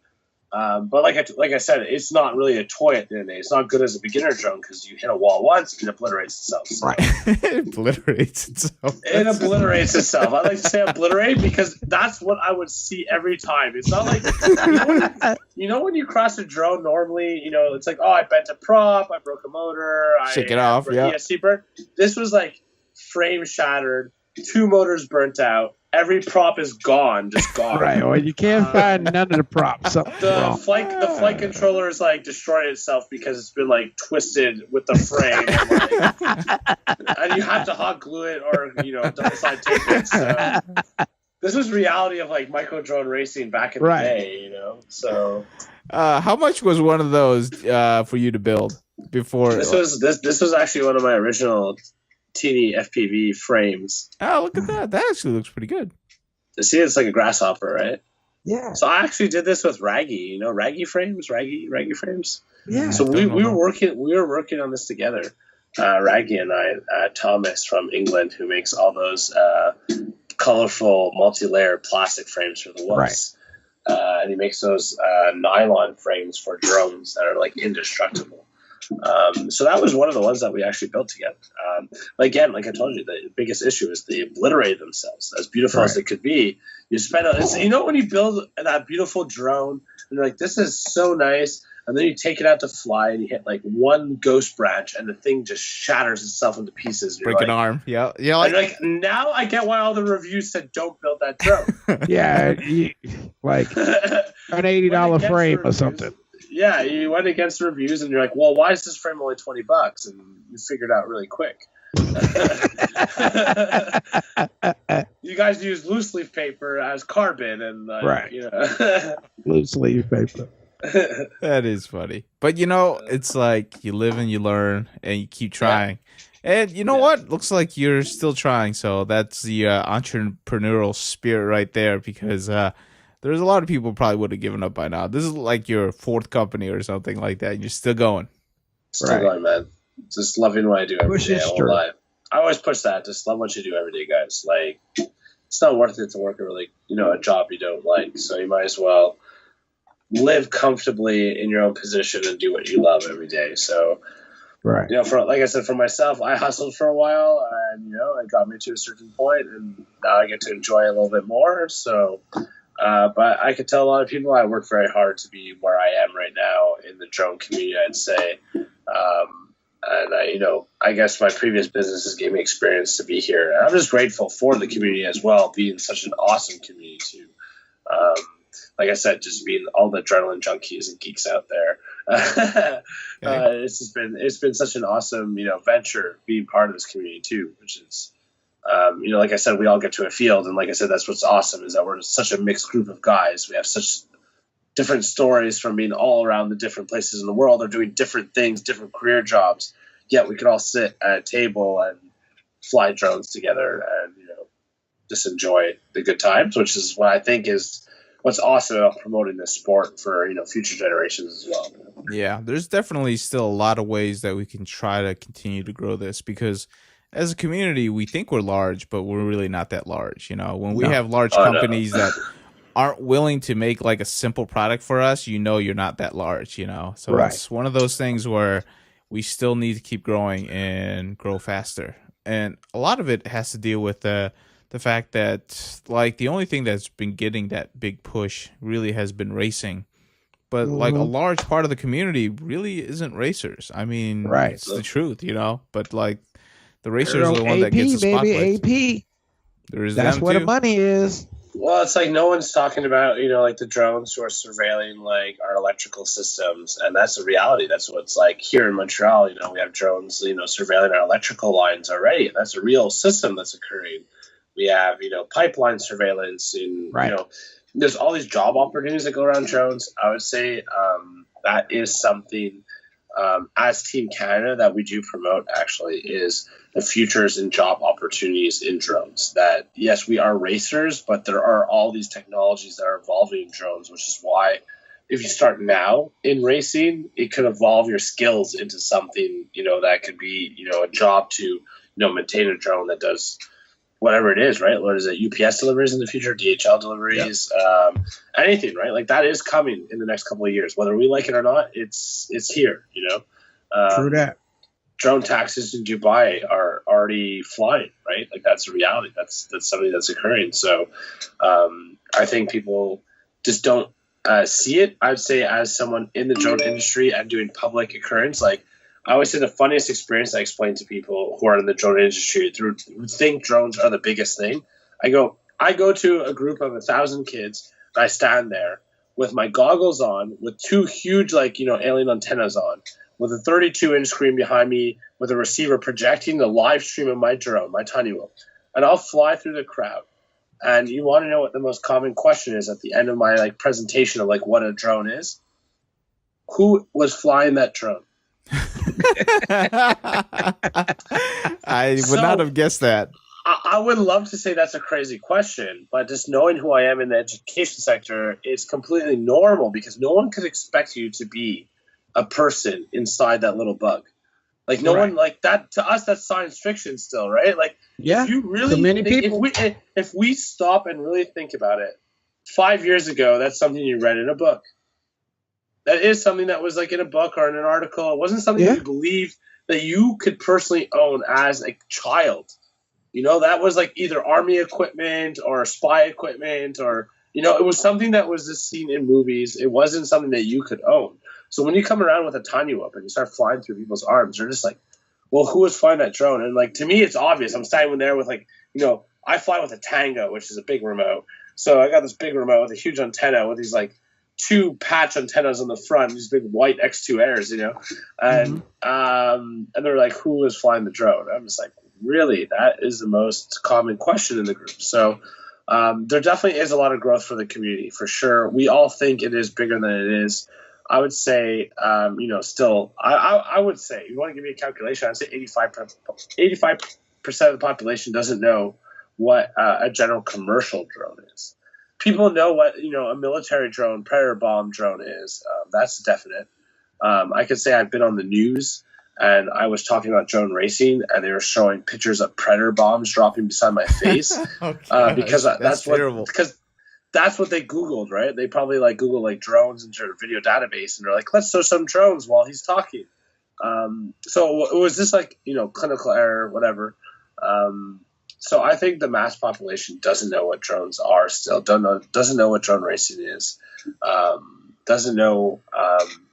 But like I said, it's not really a toy at the end of the day. It's not good as a beginner drone because you hit a wall once and it obliterates itself. So. Right. It obliterates itself. It obliterates itself. I like to say obliterate because that's what I would see every time. It's not like, when you cross a drone normally, it's like, oh, I bent a prop, I broke a motor, shake it off, yeah. ESC burnt. This was like frame shattered, 2 motors burnt out. Every prop is gone, just gone. Right, or you can't find none of the props. The flight controller is like destroying itself because it's been like twisted with the frame, and you have to hot glue it or double side tape it. So this was reality of like micro drone racing back in the day, So how much was one of those for you to build before? This was actually one of my original teeny FPV frames. Oh, look at that! That actually looks pretty good. You see, it's like a grasshopper, right? Yeah. So I actually did this with Raggy. Raggy frames. Yeah. So we were working on this together. Raggy and I, Thomas from England, who makes all those colorful multi-layer plastic frames for the whoops. Right. And he makes those nylon frames for drones that are like indestructible. So that was one of the ones that we actually built together. Again, like I told you, the biggest issue is they obliterate themselves. As beautiful as they could be, you spend when you build that beautiful drone and you're like, this is so nice, and then you take it out to fly and you hit like one ghost branch and the thing just shatters itself into pieces. Break an arm. Yeah. Like now I get why all the reviews said don't build that drone. Yeah, like an $80 frame or something. Yeah, you went against the reviews and you're like, well, why is this frame only $20? And you figured out really quick. You guys use loose leaf paper as carbon and loose leaf paper. That is funny. But it's like you live and you learn and you keep trying. And you know what? Looks like you're still trying. So that's the entrepreneurial spirit right there, because there's a lot of people probably would have given up by now. This is like your 4th company or something like that. And you're still going. Still going, man. Just loving what I do every day. I always push that. Just love what you do every day, guys. Like, it's not worth it to work a job you don't like. So you might as well live comfortably in your own position and do what you love every day. So, like I said, for myself, I hustled for a while, and it got me to a certain point, and now I get to enjoy a little bit more. So. But I could tell a lot of people I work very hard to be where I am right now in the drone community, I'd say. And I guess my previous businesses gave me experience to be here. And I'm just grateful for the community as well, being such an awesome community too. Like I said, just being all the adrenaline junkies and geeks out there. It's been such an awesome, venture being part of this community too, which is, like I said, we all get to a field, and like I said, that's what's awesome is that we're such a mixed group of guys. We have such different stories from being all around the different places in the world, or doing different things, different career jobs. Yet we could all sit at a table and fly drones together, and just enjoy the good times, which is what I think is what's awesome about promoting this sport for future generations as well. Yeah, there's definitely still a lot of ways that we can try to continue to grow this, because as a community, we think we're large, but we're really not that large. When we have large companies that aren't willing to make like a simple product for us, you know, you're not that large, you know. So Right. it's one of those things where we still need to keep growing and grow faster. And a lot of it has to deal with the fact that like the only thing that's been getting that big push really has been racing. But like a large part of the community really isn't racers. I mean, Right. it's the truth, you know. But like the racers are the one AP, that gets the spotlight. baby, AP. There's That's them where too. the money is. Well, it's like no one's talking about, you know, like the drones who are surveilling like our electrical systems, and that's the reality. That's what it's like here in Montreal. You know, we have drones, you know, surveilling our electrical lines already. That's a real system that's occurring. We have, you know, pipeline surveillance, and Right. you know, there's all these job opportunities that go around drones. I would say that is something as Team Canada that we do promote. Actually, is the futures and job opportunities in drones. That yes, we are racers, but there are all these technologies that are evolving in drones, which is why if you start now in racing, it could evolve your skills into something, you know, that could be, you know, a job to, you know, maintain a drone that does whatever it is, right? What is it? UPS deliveries in the future, DHL deliveries, anything, right? Like that is coming in the next couple of years, whether we like it or not. It's here, you know. True that. Drone taxis in Dubai are already flying, right? Like that's a reality. That's something that's occurring. So I think people just don't see it. I'd say as someone in the drone industry and doing public occurrence, like I always say the funniest experience I explain to people who are in the drone industry who think drones are the biggest thing. I go to a group of 1,000 kids. And I stand there with my goggles on, with two huge, like, you know, alien antennas on, with a 32-inch screen behind me, with a receiver projecting the live stream of my drone, my tiny wheel, and I'll fly through the crowd. And you want to know what the most common question is at the end of my like presentation of like what a drone is? Who was flying that drone? I would not have guessed that. I would love to say that's a crazy question, but just knowing who I am in the education sector, it's completely normal because no one could expect you to be a person inside that little bug. Like no one, like that to us, that's science fiction still, right? Like Yeah. if you really, To many people. if we stop and really think about it, 5 years ago, that's something you read in a book. That is something that was like in a book or in an article. It wasn't something Yeah. you believed that you could personally own as a child. You know, that was like either army equipment or spy equipment, or, you know, it was something that was just seen in movies. It wasn't something that you could own. So when you come around with a tiny whoop and you start flying through people's arms, you're just like, well, who was flying that drone? And like, to me, it's obvious. I'm standing there with like, you know, I fly with a Tango, which is a big remote. So I got this big remote with a huge antenna with these like two patch antennas on the front, these big white X2 Airs, you know, and they're like, who was flying the drone? I'm just like, really, that is the most common question in the group. So there definitely is a lot of growth for the community, for sure. We all think it is bigger than it is. I would say, you know, still, I would say, if you want to give me a calculation, I'd say 85% of the population doesn't know what a general commercial drone is. People know what, you know, a military drone, predator bomb drone is. That's definite. I could say I've been on the news and I was talking about drone racing, and they were showing pictures of predator bombs dropping beside my face because that's terrible. because that's what they Googled, right? They probably like Google like drones into their video database, and they're like, let's show some drones while he's talking. So it was just like, you know, clinical error, whatever. So I think the mass population doesn't know what drones are still, doesn't know what drone racing is, doesn't know,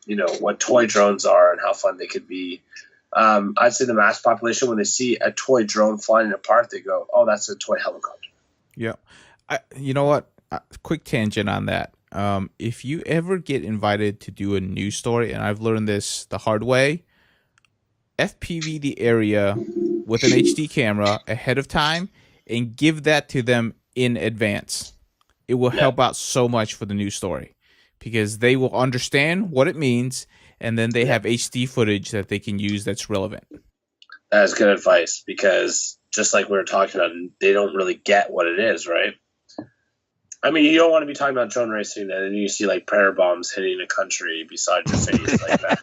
you know, what toy drones are and how fun they could be. I'd say the mass population, when they see a toy drone flying in a park, they go, oh, that's a toy helicopter. Yeah. You know what? Quick tangent on that. If you ever get invited to do a news story, and I've learned this the hard way, FPV the area with an HD camera ahead of time and give that to them in advance. It will help out so much for the news story because they will understand what it means, and then they have HD footage that they can use that's relevant. That is good advice because just like we were talking about, they don't really get what it is, right? I mean, you don't want to be talking about drone racing and then you see like predator bombs hitting a country beside your face like that.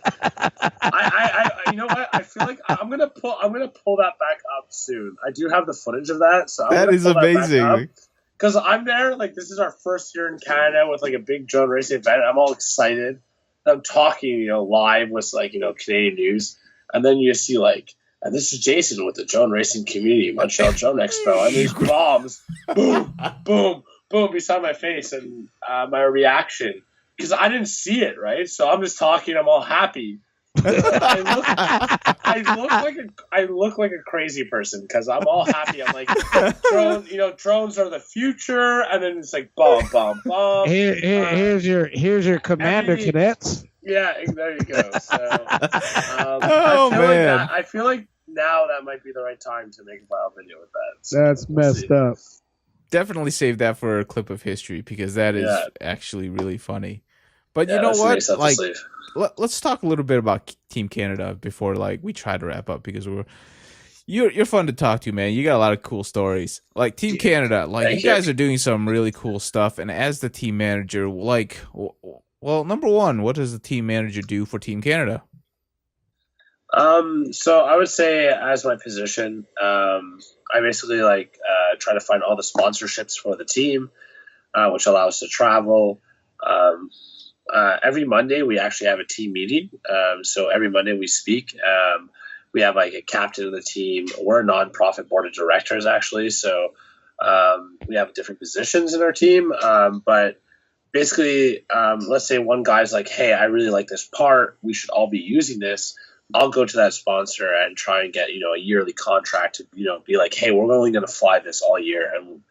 I you know what? I feel like I'm gonna pull that back up soon. I do have the footage of that, so that is amazing. because I'm there. Like, this is our first year in Canada with like a big drone racing event. I'm all excited. I'm talking, live with like Canadian news, and then you see like, and this is Jason with the drone racing community, Montreal Drone Expo, and these bombs, boom, boom, boom, beside my face, and my reaction, because I didn't see it, right? So I'm just talking. I'm all happy. I look like a crazy person because I'm all happy. I'm like, drones are the future, and then it's like bomb, bomb, bomb. Here's your commander cadets. Yeah, there you go. So, man, I feel like now that might be the right time to make a wild video with that. So That's messed up. Definitely save that for a clip of history because that is actually really funny. But you know what? Like, let's talk a little bit about Team Canada before like we try to wrap up because you're fun to talk to, man. You got a lot of cool stories. Like Team Canada, like you guys are doing some really cool stuff. And as the team manager, like, well, number one, what does the team manager do for Team Canada? So I would say as my position, I basically like try to find all the sponsorships for the team, which allow us to travel. Every Monday we actually have a team meeting. So every Monday we speak. We have like a captain of the team. We're a nonprofit board of directors actually. So we have different positions in our team. But basically, let's say one guy's like, hey, I really like this part. We should all be using this. I'll go to that sponsor and try and get, a yearly contract to, be like, hey, we're only going to fly this all year. And,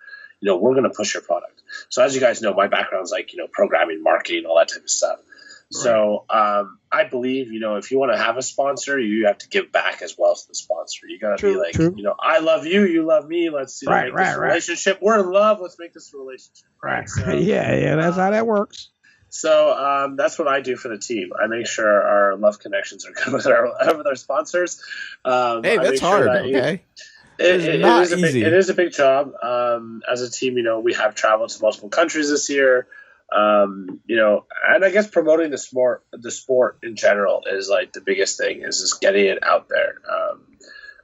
we're going to push your product. So as you guys know, my background's like, programming, marketing, all that type of stuff. Right. So I believe, if you want to have a sponsor, you have to give back as well to the sponsor. You got to be like, I love you, you love me. Let's make this relationship. We're in love. Let's make this a relationship. Right. So, yeah. That's how that works. So that's what I do for the team. I make sure our love connections are good with our sponsors. Hey, that's hard. Okay. It is easy. It is a big job. As a team, we have traveled to multiple countries this year. And I guess promoting the sport in general is like the biggest thing is just getting it out there.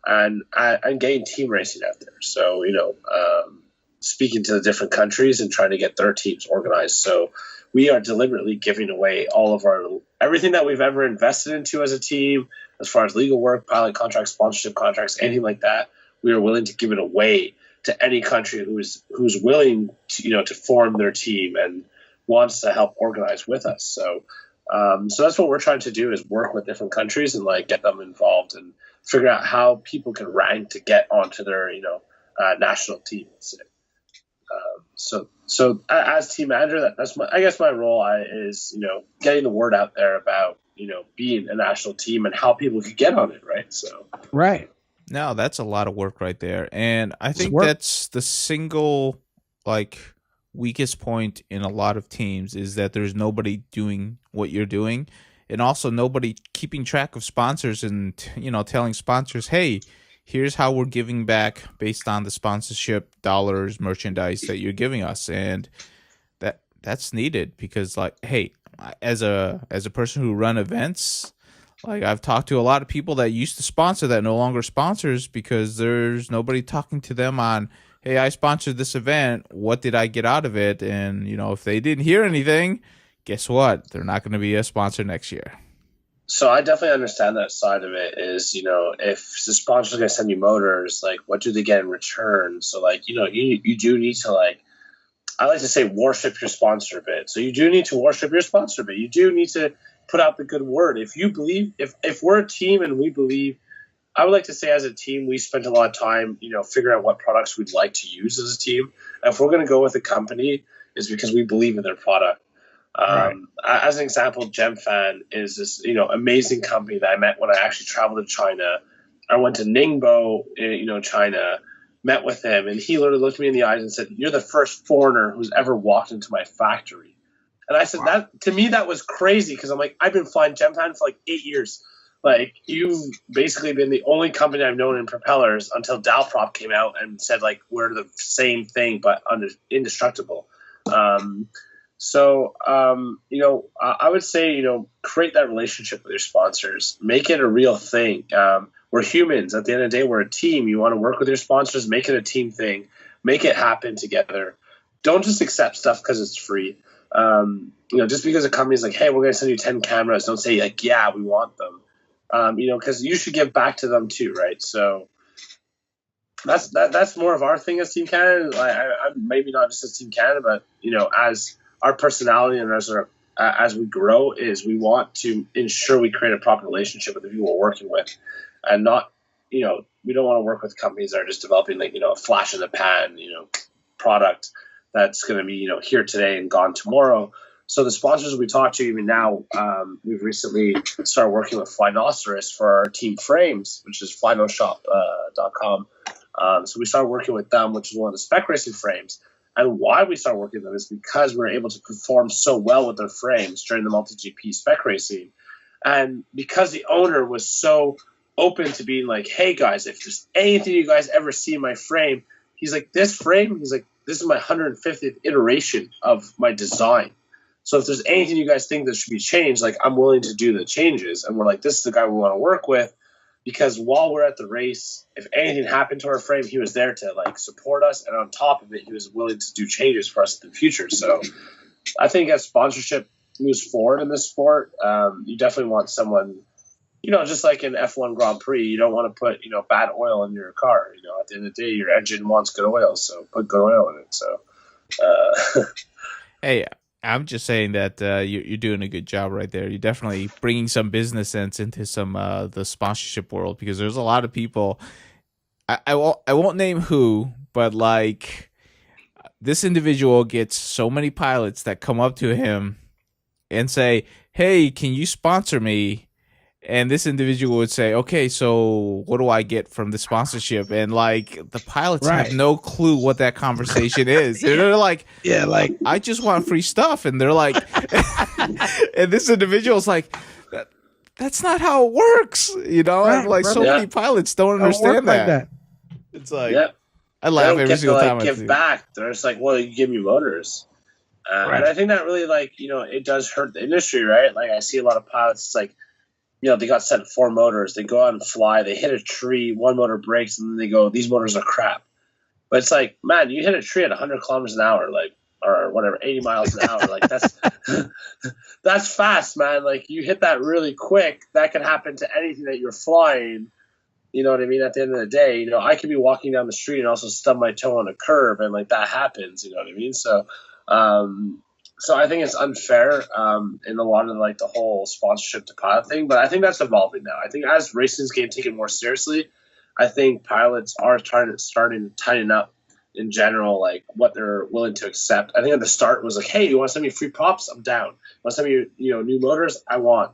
And getting team racing out there. So, speaking to the different countries and trying to get their teams organized. So we are deliberately giving away all of everything that we've ever invested into as a team, as far as legal work, pilot contracts, sponsorship contracts, anything like that. We are willing to give it away to any country who's willing to, to form their team and wants to help organize with us. So that's what we're trying to do is work with different countries and like get them involved and figure out how people can rank to get onto their, national team. So as team manager, that's my role is, getting the word out there about, being a national team and how people could get on it. Right. So, right. No, that's a lot of work right there. And I think that's the single weakest point in a lot of teams is that there's nobody doing what you're doing and also nobody keeping track of sponsors and, telling sponsors, hey, here's how we're giving back based on the sponsorship dollars, merchandise that you're giving us. And that's needed because hey, as a person who run events, I've talked to a lot of people that used to sponsor that no longer sponsors because there's nobody talking to them on, hey, I sponsored this event. What did I get out of it? And, if they didn't hear anything, guess what? They're not going to be a sponsor next year. So I definitely understand that side of it is, if the sponsor's going to send you motors, what do they get in return? So, you do need to, I like to say worship your sponsor a bit. So you do need to worship your sponsor a bit. You do need to put out the good word. If you believe, if we're a team and we believe, I would like to say as a team, we spent a lot of time, figuring out what products we'd like to use as a team. And if we're going to go with a company, it's because we believe in their product. Right. As an example, GemFan is this, amazing company that I met when I actually traveled to China. I went to Ningbo, China, met with him, and he literally looked me in the eyes and said, "You're the first foreigner who's ever walked into my factory." And I said, that to me, that was crazy because I'm like, I've been flying GemFan for 8 years. You've basically been the only company I've known in propellers until Dalprop came out and said, we're the same thing, but indestructible. So, I would say, create that relationship with your sponsors. Make it a real thing. We're humans. At the end of the day, we're a team. You want to work with your sponsors, make it a team thing. Make it happen together. don't just accept stuff because it's free. Just because a company's like, hey, we're going to send you 10 cameras, don't say like, yeah, we want them. Because you should give back to them too, right? So that's more of our thing as Team Canada. I'm maybe not just as Team Canada, but as our personality and as we grow, is we want to ensure we create a proper relationship with the people we're working with, and not, we don't want to work with companies that are just developing like a flash in the pan, product that's going to be here today and gone tomorrow. So the sponsors we talk to even now, we've recently started working with Flynoceros for our team frames, which is flynoshop.com. So we started working with them, which is one of the spec racing frames. And why we started working with them is because we were able to perform so well with their frames during the multi-GP spec racing. And because the owner was so open to being like, hey guys, if there's anything you guys ever see in my frame, he's like, this is my 150th iteration of my design. So if there's anything you guys think that should be changed, like, I'm willing to do the changes. And we're like, this is the guy we want to work with, because while we're at the race, if anything happened to our frame, he was there to like support us. And on top of it, he was willing to do changes for us in the future. So I think as sponsorship moves forward in this sport, you definitely want someone, just like in F1 Grand Prix, you don't want to put, bad oil in your car. At the end of the day, your engine wants good oil, so put good oil in it. So, Hey, I'm just saying that you're doing a good job right there. You're definitely bringing some business sense into some the sponsorship world, because there's a lot of people. I won't name who, but like, this individual gets so many pilots that come up to him and say, "Hey, can you sponsor me?" And this individual would say, okay, so what do I get from the sponsorship? And like, the pilots have no clue what that conversation is. They're like, yeah, like, I just want free stuff. And they're like, and this individual's like, that's not how it works. And like, so many pilots don't understand that. It's like, I laugh every single time. They don't give back. They're just like, well, you give me motors. And I think that really, like, it does hurt the industry, right? Like, I see a lot of pilots, it's like, they got sent 4 motors. They go out and fly. They hit a tree. 1 motor breaks, and then they go, these motors are crap. But it's like, man, you hit a tree at 100 kilometers an hour, like, or whatever, 80 miles an hour. Like, that's fast, man. Like, you hit that really quick. That can happen to anything that you're flying. You know what I mean? At the end of the day, I could be walking down the street and also stub my toe on a curb, and like, that happens. You know what I mean? So I think it's unfair in a lot of like the whole sponsorship to pilot thing, but I think that's evolving now. I think as racing's getting taken more seriously, I think pilots are starting to tighten up in general, like what they're willing to accept. I think at the start it was like, hey, you want to send me free props? I'm down. You want to send me new motors? I want.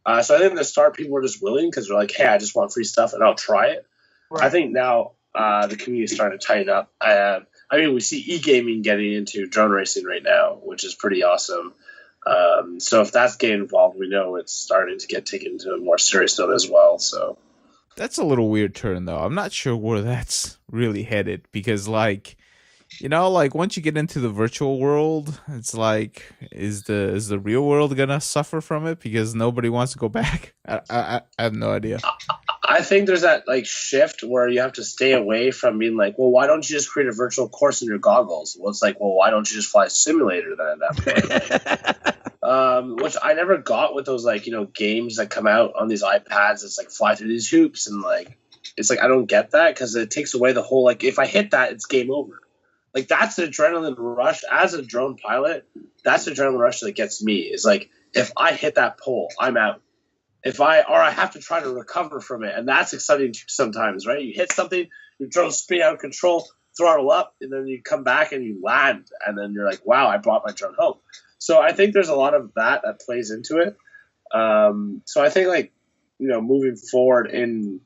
So I think at the start people were just willing because they're like, hey, I just want free stuff and I'll try it. Right. I think now the community is starting to tighten up. We see e-gaming getting into drone racing right now, which is pretty awesome. So if that's getting involved, we know it's starting to get taken to a more serious note as well. So that's a little weird turn, though. I'm not sure where that's really headed, because like, like once you get into the virtual world, it's like, is the real world gonna suffer from it because nobody wants to go back? I have no idea. I think there's that like shift where you have to stay away from being like, well, why don't you just create a virtual course in your goggles? Well, it's like, well, why don't you just fly a simulator then at that point? Which I never got with those like, games that come out on these iPads. It's like fly through these hoops, and like, it's like, I don't get that, because it takes away the whole, like, if I hit that, it's game over. Like, that's the adrenaline rush as a drone pilot. That's the adrenaline rush that gets me, is like, if I hit that pole, I'm out. I have to try to recover from it, and that's exciting sometimes, right? You hit something, your drone spin out of control, throttle up, and then you come back and you land, and then you're like, wow, I brought my drone home. So I think there's a lot of that plays into it. So I think, like, moving forward in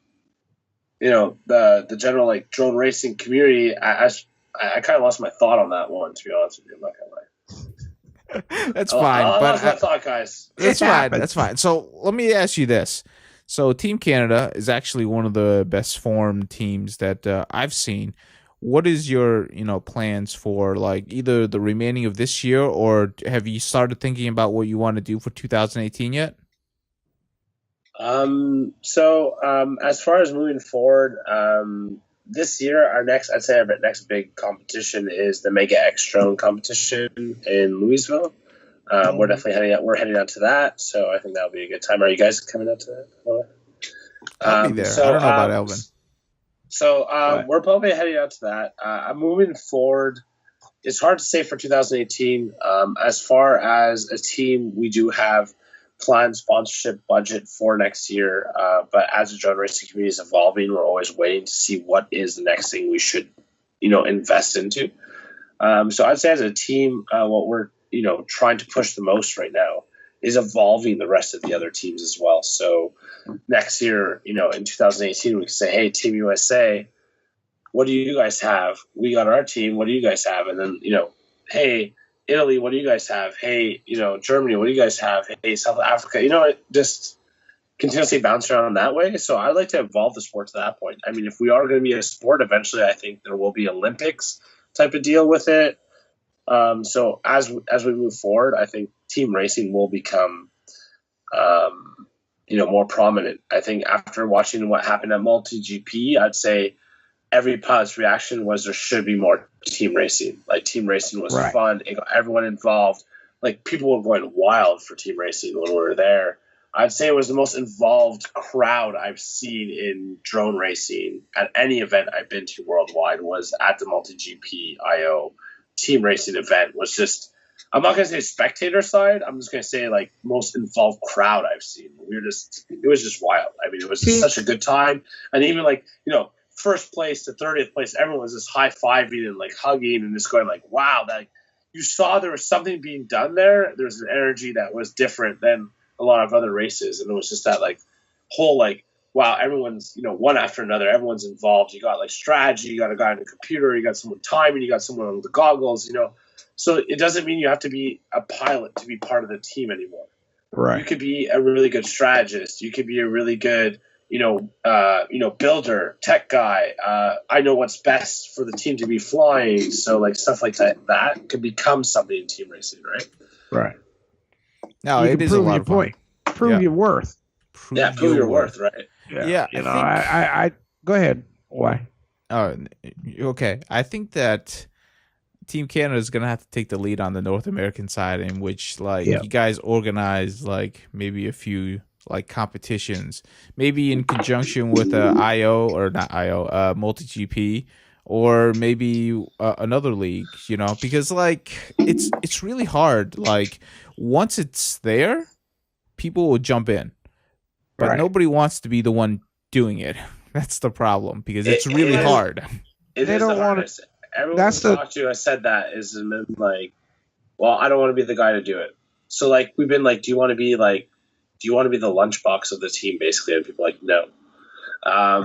the general like drone racing community, I kind of lost my thought on that one, to be honest with you. I'm not gonna lie. That's fine. I lost my thought, guys. That's fine. That's fine. So let me ask you this. So Team Canada is actually one of the best formed teams that I've seen. What is your plans for like either the remaining of this year, or have you started thinking about what you want to do for 2018 yet? As far as moving forward, this year, our next big competition is the Mega X Drone competition in Louisville. We're definitely heading out to that, so I think that'll be a good time. Are you guys coming out to that? I'll be there. I don't know about Elvin. So we're probably heading out to that. I'm moving forward. It's hard to say for 2018. As far as a team, we do have planned sponsorship budget for next year. But as the drone racing community is evolving, we're always waiting to see what is the next thing we should, invest into. So I'd say as a team, what we're, trying to push the most right now is evolving the rest of the other teams as well. So next year, in 2018, we can say, hey, Team USA, what do you guys have? We got our team. What do you guys have? And then, hey, Italy, what do you guys have? Hey, Germany, what do you guys have? Hey, South Africa, just continuously bounce around that way. So I'd like to evolve the sport to that point. I mean, if we are going to be a sport, eventually I think there will be Olympics type of deal with it. So as we move forward, I think team racing will become, more prominent. I think after watching what happened at MultiGP, I'd say every pilot's reaction was there should be more team racing. Like team racing was fun. It got everyone involved. Like people were going wild for team racing when we were there. I'd say it was the most involved crowd I've seen in drone racing at any event I've been to worldwide was at the MultiGP IO team racing event. Was just, I'm not going to say spectator side. I'm just going to say like most involved crowd I've seen. It was just wild. I mean, it was just such a good time. And even like, first place to 30th place, everyone was just high-fiving and like hugging and just going like, wow, that you saw there was something being done there. There was an energy that was different than a lot of other races. And it was just that like whole like, wow, everyone's, one after another, everyone's involved. You got like strategy, you got a guy on the computer, you got someone timing, you got someone with the goggles, So it doesn't mean you have to be a pilot to be part of the team anymore. Right. You could be a really good strategist. You could be a really good, builder, tech guy. I know what's best for the team to be flying. So like stuff like that could become something in team racing, right? Right. No, it is a lot of fun. Prove your worth. Prove your worth, right? Yeah. I go ahead. Why? Okay. I think that Team Canada is gonna have to take the lead on the North American side, in which you guys organize like maybe a few like competitions, maybe in conjunction with IO or not IO, MultiGP, or maybe another league, because like it's really hard. Like once it's there, people will jump in, but nobody wants to be the one doing it. That's the problem because it's really hard. They don't want to. Everyone who talked to has said that is like, well, I don't want to be the guy to do it. So like we've been like, do you want to be the lunchbox of the team, basically? And people are like, no.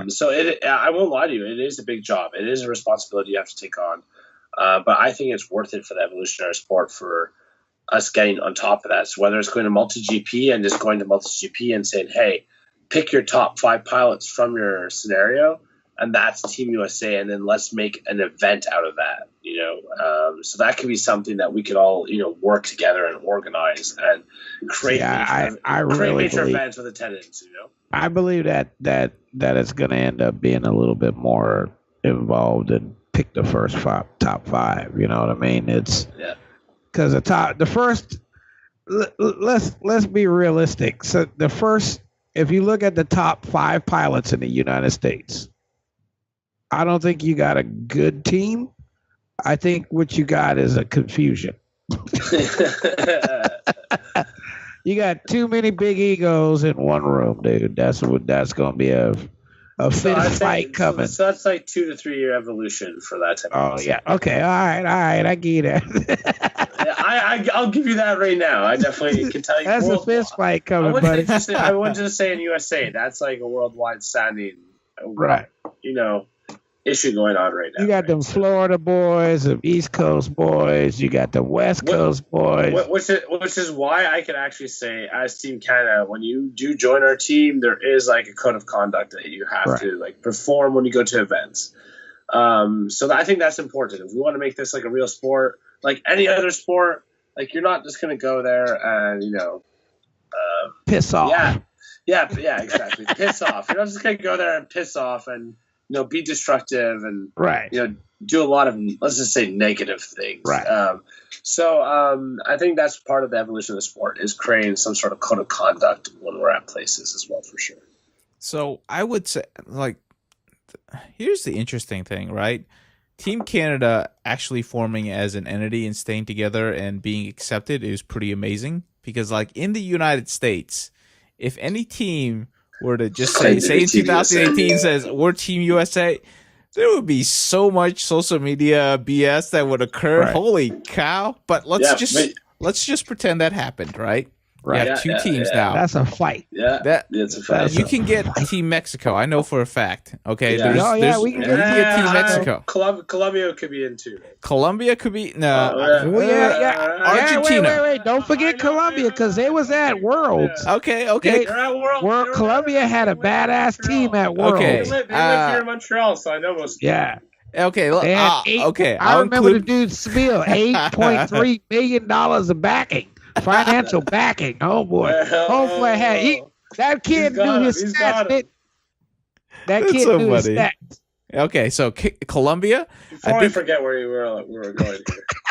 So I won't lie to you. It is a big job. It is a responsibility you have to take on. But I think it's worth it for the evolutionary sport for us getting on top of that. So whether it's going to MultiGP and just going to MultiGP and saying, hey, pick your top 5 pilots from your scenario, and that's Team USA, and then let's make an event out of that. So that could be something that we could all work together and organize and create major events with attendance. I believe that it's going to end up being a little bit more involved and pick the first top 5. You know what I mean? It's because let's be realistic. So the first, if you look at the top 5 pilots in the United States, I don't think you got a good team. I think what you got is a confusion. You got too many big egos in one room, dude. That's going to be a fist fight coming. So that's like 2 to 3 year evolution for that type of yeah. Okay. All right. I get it. I'll give you that right now. I definitely can tell you. That's a fist fight coming, buddy. I wouldn't just say in USA. That's like a worldwide standing, issue going on right now. You got them Florida boys, them East Coast boys. You got the West Coast boys. Which is why I can actually say, as Team Canada, when you do join our team, there is like a code of conduct that you have to like perform when you go to events. So I think that's important. If we want to make this like a real sport, like any other sport, like you're not just going to go there and piss off. Yeah, exactly. Piss off. You're not just going to go there and piss off and be destructive and Right. do a lot of, let's just say, negative things. Right. So I think that's part of the evolution of the sport, is creating some sort of code of conduct when we're at places as well, for sure. So I would say, like, here's the interesting thing, right? Team Canada actually forming as an entity and staying together and being accepted is pretty amazing, because, like, in the United States, if any team were to just say in 2018 says we're Team USA, there would be so much social media BS that would occur. Right. Holy cow. But let's just pretend that happened, right? Right. You have two teams now. That's a fight. It's a fight. You can get Team Mexico. I know for a fact. Okay. Yeah. We can get Team Mexico. Colombia could be in too. Colombia could be no. Argentina. Wait. Don't forget Colombia, because they was at Worlds. Okay. Colombia had a badass team at Worlds. Okay. They live here in Montreal, so I know most. Yeah. Okay. I remember the dude Spiel, $8.3 million of backing. Financial backing. Oh boy. Homeboy had that kid knew his stats. That kid knew his stats. Okay, so Colombia. Before I forget where we were going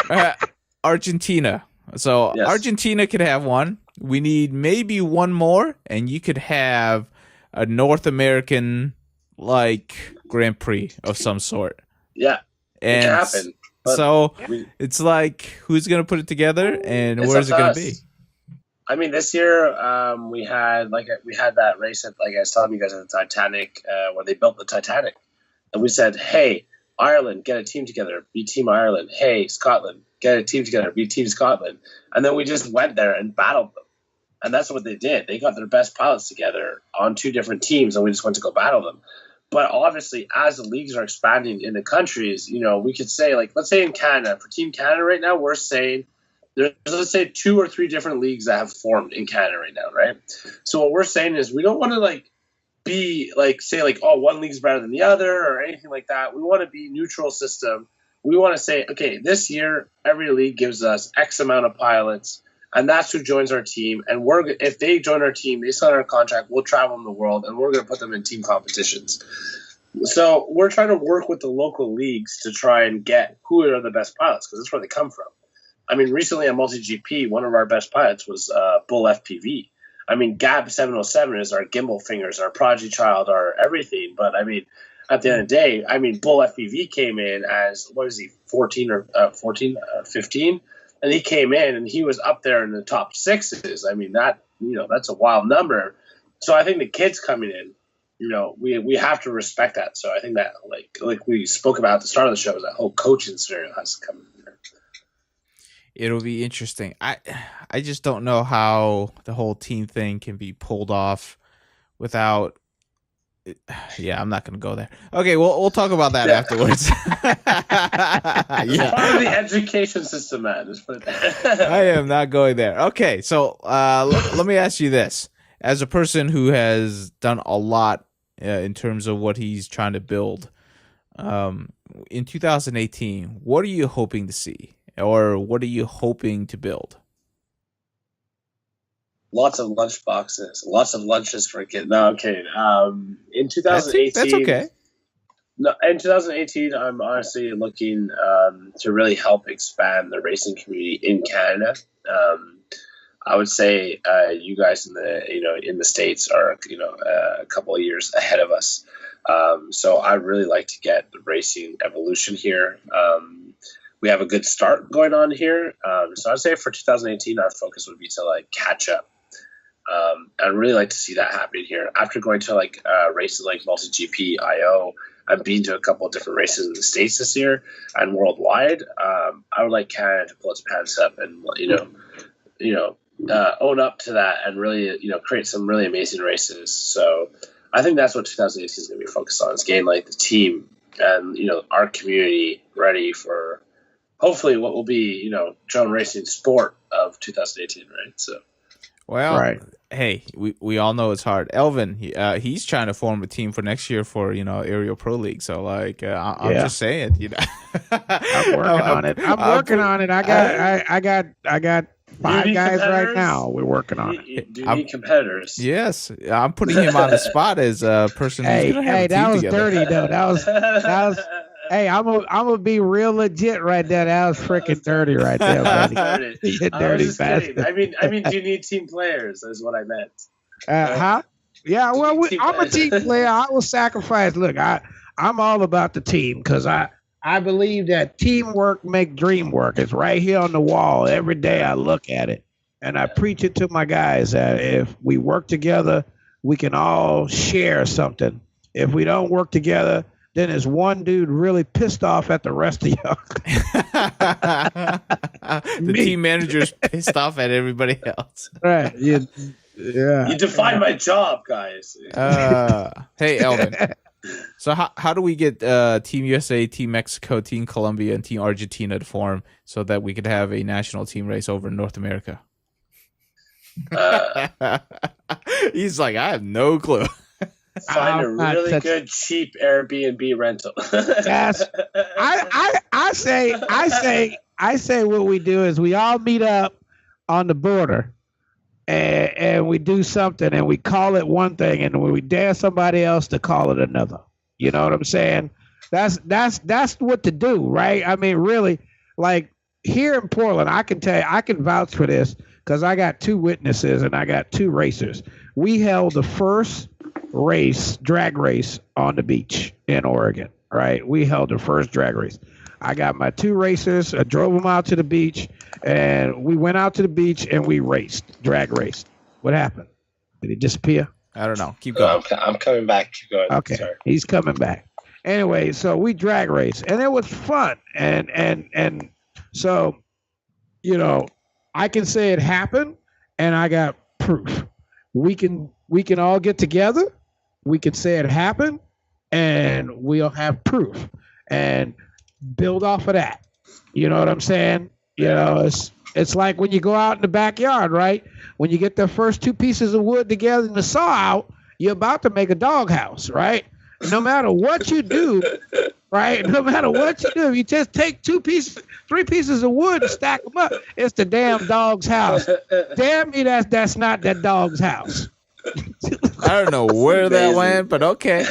here. Argentina. So yes. Argentina could have one. We need maybe one more, and you could have a North American Grand Prix of some sort. Yeah, and it can happen. So it's like, who's going to put it together, and where's it going to be? I mean, this year we had that race at, like I was telling you guys, at the Titanic, where they built the Titanic, and we said, "Hey, Ireland, get a team together, be Team Ireland. Hey, Scotland, get a team together, be Team Scotland." And then we just went there and battled them, and that's what they did. They got their best pilots together on two different teams, and we just went to go battle them. But obviously, as the leagues are expanding in the countries, we could say, like, let's say in Canada, for Team Canada right now, we're saying there's, let's say, 2 or 3 different leagues that have formed in Canada right now, right? So what we're saying is we don't want to say one league's better than the other or anything like that. We want to be neutral system. We want to say, okay, this year every league gives us X amount of pilots, and that's who joins our team. And if they join our team, they sign our contract, we'll travel in the world, and we're going to put them in team competitions. So we're trying to work with the local leagues to try and get who are the best pilots, because that's where they come from. I mean, recently on MultiGP, one of our best pilots was Bull FPV. I mean, Gab 707 is our gimbal fingers, our prodigy child, our everything. But I mean, at the end of the day, I mean, Bull FPV came in as, 15? And he came in and he was up there in the top 6s. I mean, that's a wild number. So I think the kids coming in, we have to respect that. So I think that, like we spoke about at the start of the show, that whole coaching scenario has to come in there. It'll be interesting. I just don't know how the whole team thing can be pulled off without. Yeah, I'm not going to go there. Okay, we'll talk about that afterwards. Yeah, part of the education system, man. Just put it there. I am not going there. Okay, so let me ask you this: as a person who has done a lot in terms of what he's trying to build, in 2018, what are you hoping to see, or what are you hoping to build? Lots of lunch boxes, lots of lunches for kids. No, I'm kidding. In 2018, that's okay. No, in 2018, I'm honestly looking to really help expand the racing community in Canada. I would say you guys in the States are a couple of years ahead of us. So I'd really like to get the racing evolution here. We have a good start going on here. So I'd say for 2018, our focus would be to catch up. I'd really like to see that happening here. After going to races like MultiGP, IO, I've been to a couple of different races in the States this year and worldwide. I would like Canada to pull its pants up and own up to that and really create some really amazing races. So I think that's what 2018 is going to be focused on. Is getting the team and our community ready for hopefully what will be drone racing sport of 2018, right? So. Well, right. Hey, we all know it's hard. Elvin, he's trying to form a team for next year for Aerial Pro League. So I'm just saying, I'm working on it. I got 5 guys right now. We're working on it. Do you need competitors? Yes, I'm putting him on the spot as a person who's going to have a team that was together. dirty though. That was. Hey, I'm gonna be real legit right there. That was freaking dirty right there, buddy. You dirty bastard. I mean, do you need team players? Is what I meant. Huh? Yeah. Well, I'm a team player. I will sacrifice. Look, I'm all about the team because I believe that teamwork make dream work. It's right here on the wall. Every day I look at it and I preach it to my guys that if we work together, we can all share something. If we don't work together, then there's one dude really pissed off at the rest of y'all. The team manager's pissed off at everybody else. Right. Yeah. You define my job, guys. Hey, Elvin. So how do we get Team USA, Team Mexico, Team Colombia, and Team Argentina to form so that we could have a national team race over in North America? He's like, I have no clue. Find a really good cheap Airbnb rental. Yes. I say what we do is we all meet up on the border and we do something and we call it one thing and we dare somebody else to call it another. You know what I'm saying? That's what to do, right? I mean, really, like here in Portland, I can tell you, I can vouch for this because I got 2 witnesses and I got 2 racers. We held the first drag race on the beach in Oregon, right? We held the first drag race. I got my 2 racers. I drove them out to the beach, and we went out to the beach and we drag raced. What happened? Did he disappear? I don't know. Keep going. I'm coming back. Keep going. Okay, sorry. He's coming back. Anyway, so we drag raced, and it was fun. And so, you know, I can say it happened, and I got proof. We can all get together. We can say it happened, and we'll have proof and build off of that. You know what I'm saying? You know, it's like when you go out in the backyard, right? When you get the first 2 pieces of wood together in the saw out, you're about to make a doghouse, right? No matter what you do, right? No matter what you do, if you just take 3 pieces of wood and stack them up, it's the damn dog's house. Damn me, that's not that dog's house. I don't know where that went, but okay.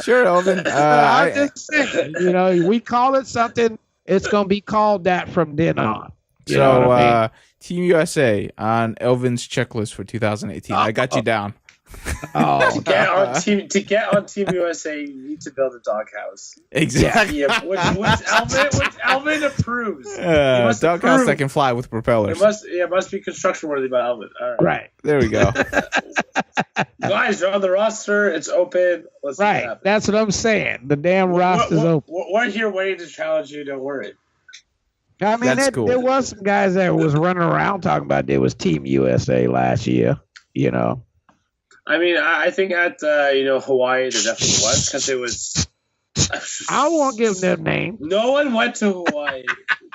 Sure, Elvin. I'm just saying, you know, we call it something, it's going to be called that from then on. You know what I mean? Team USA on Elvin's checklist for 2018. I got you down. To get on Team USA, you need to build a doghouse. Exactly. Yeah, which Elvin approves. Doghouse that can fly with propellers. It must be construction worthy by Elvin. All right. There we go. Guys, you're on the roster. It's open. Let's see what happens. That's what I'm saying. The damn roster's open. We're here waiting to challenge you. Don't worry. I mean, cool. There was some guys that was running around talking about there was Team USA last year. You know. I mean, I think at Hawaii there definitely was because it was. I won't give them names. No one went to Hawaii.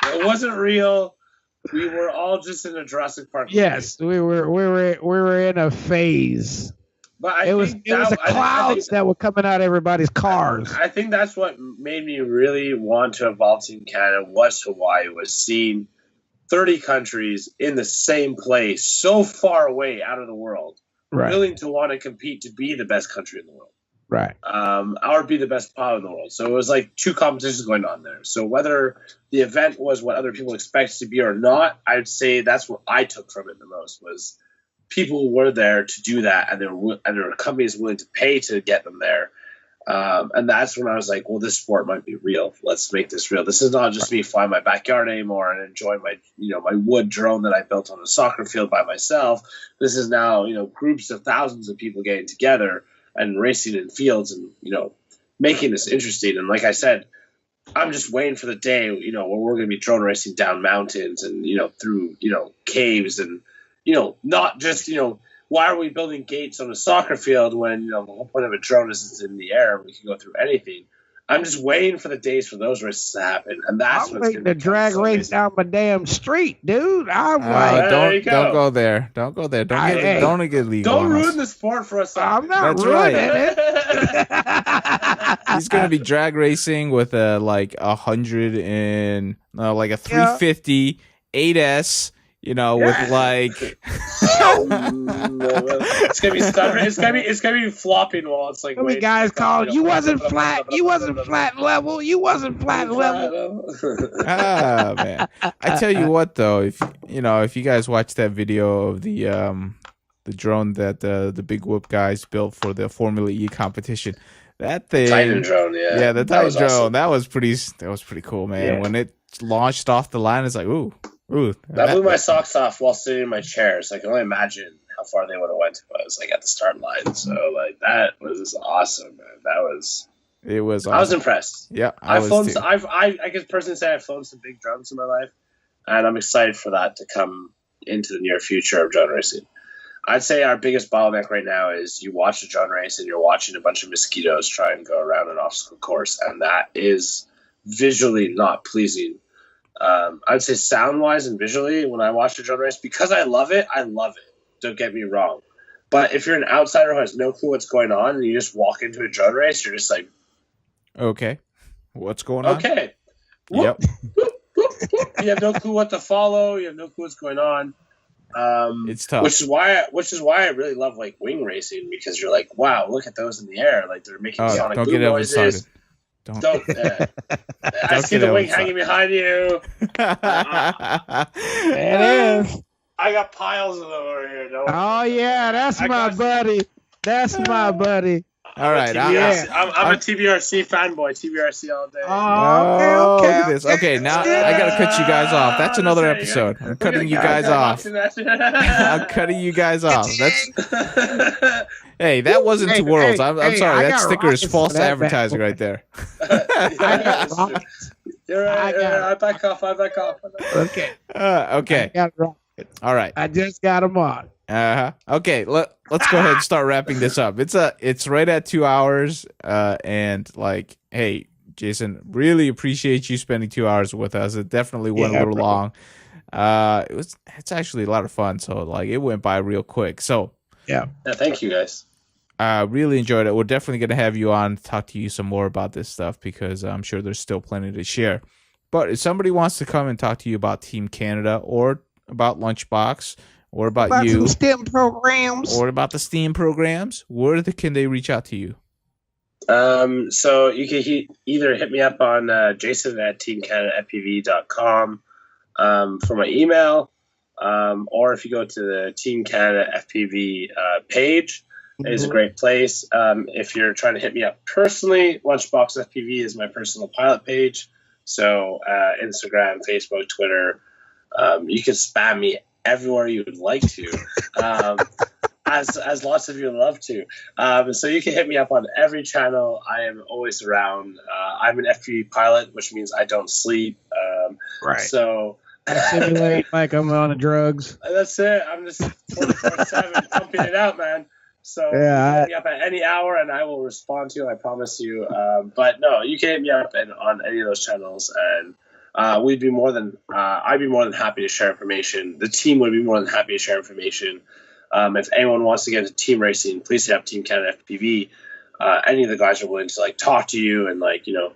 It wasn't real. We were all just in a Jurassic Park. Yes, we were in a phase. But it was the clouds that were coming out of everybody's cars. I think that's what made me really want to evolve Team Canada was Hawaii, was seeing 30 countries in the same place, so far away out of the world. Right. Willing to want to compete to be the best country in the world. Right. Or be the best pilot in the world. So it was like 2 competitions going on there. So whether the event was what other people expected to be or not, I'd say that's what I took from it the most was people were there to do that, and there were companies willing to pay to get them there. And that's when I was like, well, this sport might be real. Let's make this real. This is not just me flying my backyard anymore and enjoying my wood drone that I built on a soccer field by myself. This is now, groups of thousands of people getting together and racing in fields and, making this interesting. And like I said, I'm just waiting for the day, where we're going to be drone racing down mountains and, through, caves and, not just, why are we building gates on a soccer field when, the whole point of a drone is it's in the air and we can go through anything? I'm just waiting for the days for those races to happen, and that's what's going to drag race down my damn street, dude. I'm like, don't go there. Don't go there. Don't get legal. Don't ruin the sport for us. I'm not ruining it. He's going to be drag racing with a 350 8S. with like. It's gonna be stuttering. It's gonna be flopping while it's like. How many guys called? You wasn't flat. You wasn't flat level. You wasn't flat level. Ah, man. I tell you what, though, if you guys watch that video of the drone that the Big Whoop guys built for the Formula E competition, that thing, Titan drone, yeah, the Titan drone, awesome. that was pretty cool, man. Yeah. When it launched off the line, it's like, ooh. That blew my socks off while sitting in my chair. So I can only imagine how far they would have went if I was like at the start line. So like that was awesome, man. It was awesome. I was impressed. Yeah, I can personally say I've flown some big drones in my life, and I'm excited for that to come into the near future of drone racing. I'd say our biggest bottleneck right now is you watch a drone race and you're watching a bunch of mosquitoes try and go around an obstacle course, and that is visually not pleasing. I'd say sound-wise and visually, when I watch a drone race, because I love it. Don't get me wrong. But if you're an outsider who has no clue what's going on and you just walk into a drone race, you're just like, okay, what's going on? Okay. Yep. Whoop, whoop, whoop. You have no clue what to follow. You have no clue what's going on. It's tough. Which is why I really love like wing racing, because you're like, wow, look at those in the air. Like they're making sonic boom noises. Don't I see the wing hanging behind you. It is. I got piles of them over here. Oh yeah, that's my buddy. That's my buddy. All right, I'm a TBRC fanboy. TBRC all day. Okay. Okay, now I gotta cut you guys off. That's another episode. I'm cutting you guys off. I'm cutting you guys off. Hey, that wasn't Two Worlds. I'm sorry. That sticker is false advertising right there. You're right. I back off. Okay. Okay. All right. I just got them on. Okay. Let's go ahead and start wrapping this up. It's right at 2 hours. And like, hey, Jason, really appreciate you spending 2 hours with us. It definitely went a little long. It's actually a lot of fun. So like, it went by real quick. So yeah. Thank you guys. Really enjoyed it. We're definitely going to have you on to talk to you some more about this stuff, because I'm sure there's still plenty to share. But if somebody wants to come and talk to you about Team Canada, or about Lunchbox, or about you, some STEM programs, or about the STEAM programs, where can they reach out to you? So you can either hit me up on Jason at teamcanadafpv.com for my email, or if you go to the Team Canada FPV page, it's a great place. If you're trying to hit me up personally, Lunchbox FPV is my personal pilot page. So Instagram, Facebook, Twitter, you can spam me everywhere you would like to, as lots of you love to. So you can hit me up on every channel. I am always around. I'm an FPV pilot, which means I don't sleep. Right. So I simulate like I'm on the drugs. That's it. I'm just 24/7 pumping it out, man. So hit me up at any hour and I will respond to you. I promise you. But no, you can hit me up on any of those channels, and I'd be more than happy to share information. The team would be more than happy to share information. If anyone wants to get into team racing, please hit up Team Canada FPV. Any of the guys are willing to like talk to you and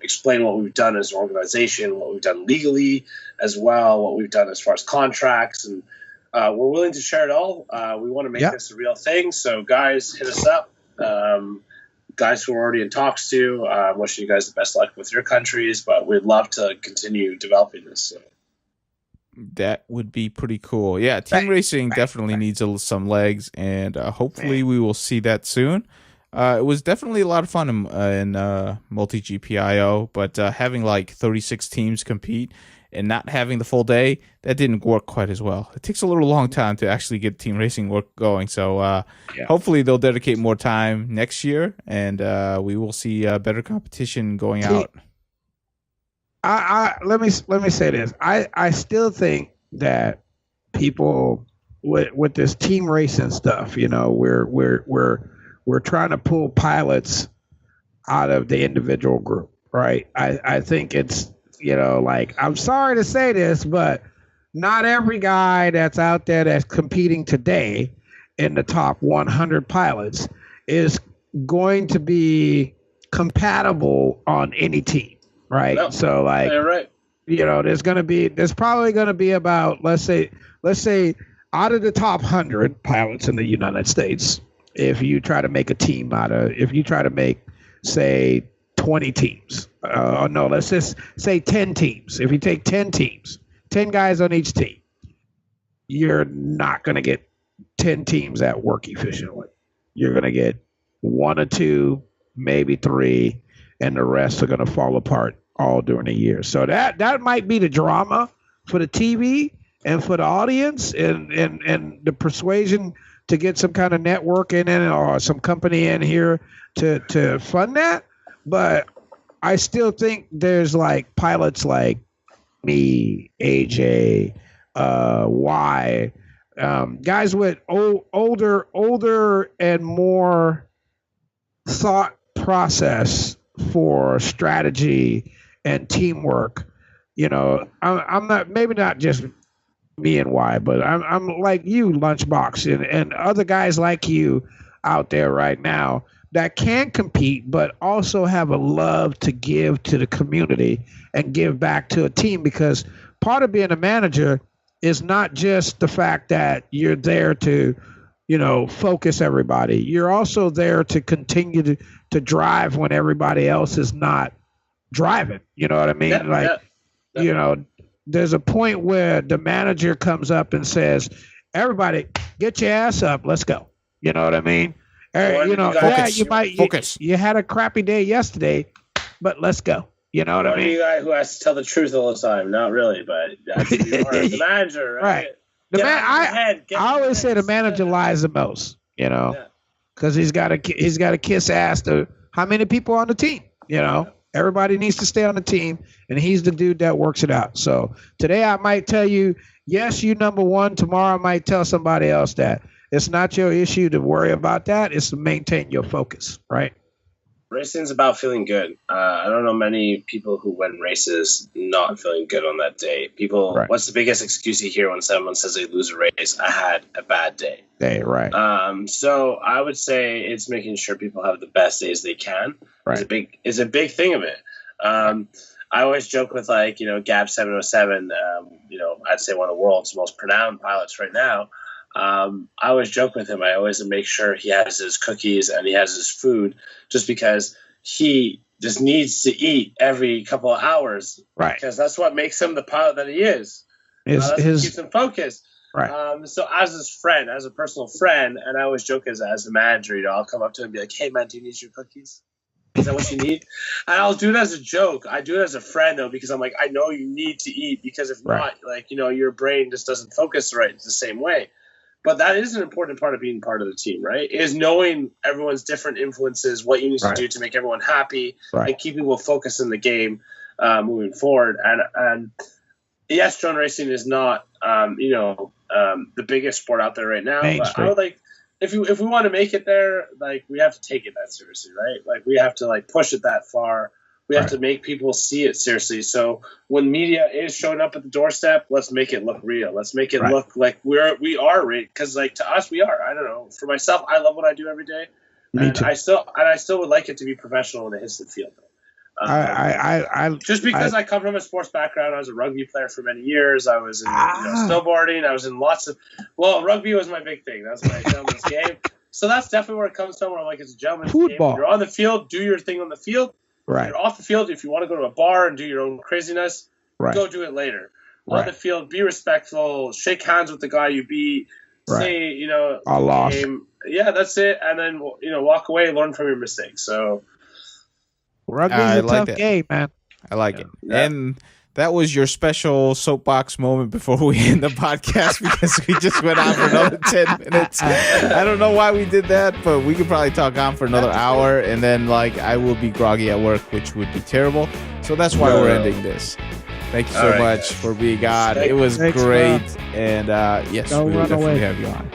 explain what we've done as an organization, what we've done legally as well, what we've done as far as contracts, and we're willing to share it all. We want to make this a real thing. So guys, hit us up. Guys who are already in talks to, wishing you guys the best luck with your countries, but we'd love to continue developing this. So. That would be pretty cool. Yeah, team racing definitely needs some legs, and hopefully we will see that soon. It was definitely a lot of fun in multi-GPIO, but having like 36 teams compete and not having the full day, that didn't work quite as well. It takes a little long time to actually get team racing work going. So hopefully they'll dedicate more time next year, and we will see better competition going out. Let me say this. I still think that people with this team racing stuff, we're trying to pull pilots out of the individual group, right? I think it's, I'm sorry to say this, but not every guy that's out there that's competing today in the top 100 pilots is going to be compatible on any team, right? No, so you're right. there's probably going to be about, let's say out of the top 100 pilots in the United States, if you try to make say 20 teams, no, let's just say 10 teams. If you take 10 teams, 10 guys on each team, you're not going to get 10 teams that work efficiently. You're going to get 1 or 2, maybe 3, and the rest are going to fall apart all during the year. So that might be the drama for the TV and for the audience and the persuasion to get some kind of network in it or some company in here to fund that. But I still think there's like pilots like me, AJ, Y, guys with older and more thought process for strategy and teamwork. I'm not, maybe not just me and Y, but I'm like you, Lunchbox, and other guys like you out there right now that can compete, but also have a love to give to the community and give back to a team, because part of being a manager is not just the fact that you're there to, focus everybody. You're also there to continue to drive when everybody else is not driving. You know what I mean? There's a point where the manager comes up and says, everybody get your ass up. Let's go. You know what I mean? Focus. You had a crappy day yesterday, but let's go. You know what I mean? You guy who has to tell the truth all the time. Not really, but that's who you are as the manager, right? I always say the manager lies the most, because he's got to kiss ass to how many people on the team, Everybody needs to stay on the team, and he's the dude that works it out. So today I might tell you, yes, you number one. Tomorrow I might tell somebody else that. It's not your issue to worry about that. It's to maintain your focus, right? Racing's about feeling good. I don't know many people who win races not feeling good on that day. Right. What's the biggest excuse you hear when someone says they lose a race? I had a bad day. Right. So I would say it's making sure people have the best days they can. Right. Is a big thing of it. I always joke with Gab 707. I'd say one of the world's most renowned pilots right now. I always joke with him. I always make sure he has his cookies and he has his food, just because he just needs to eat every couple of hours. Right. Because that's what makes him the pilot that he is. That's what keeps him focused. Right. So as his friend, as a personal friend, and I always joke as a manager, I'll come up to him and be like, "Hey man, do you need your cookies? Is that what you need?" And I'll do it as a joke. I do it as a friend though, because I'm like, I know you need to eat, because if not, your brain just doesn't focus right the same way. But that is an important part of being part of the team, right? Is knowing everyone's different influences, what you need to do to make everyone happy, and keep people focused in the game moving forward. And yes, drone racing is not, the biggest sport out there right now. But I would if we want to make it there, we have to take it that seriously, right? We have to push it that far. We have to make people see it seriously. So when media is showing up at the doorstep, let's make it look real. Let's make it look like we are real. Because to us, we are. I don't know. For myself, I love what I do every day. I still would like it to be professional when it hits the field. Just because I come from a sports background, I was a rugby player for many years. I was in snowboarding. I was in lots of. Well, rugby was my big thing. That was my gentleman's game. So that's definitely where it comes from. Where I'm like, it's a gentleman's game. When you're on the field, do your thing on the field. Right. If you're off the field, if you want to go to a bar and do your own craziness, go do it later. On the field, be respectful, shake hands with the guy you beat, say, I lost. Yeah, that's it. And then, walk away and learn from your mistakes. So, rugby's a tough game, man. I like it. Yeah. And that was your special soapbox moment before we end the podcast, because we just went on for another 10 minutes. I don't know why we did that, but we could probably talk on for another hour, and then I will be groggy at work, which would be terrible. So that's why we're ending this. Thank you so much for being on. It was great. And yes, we will definitely have you on.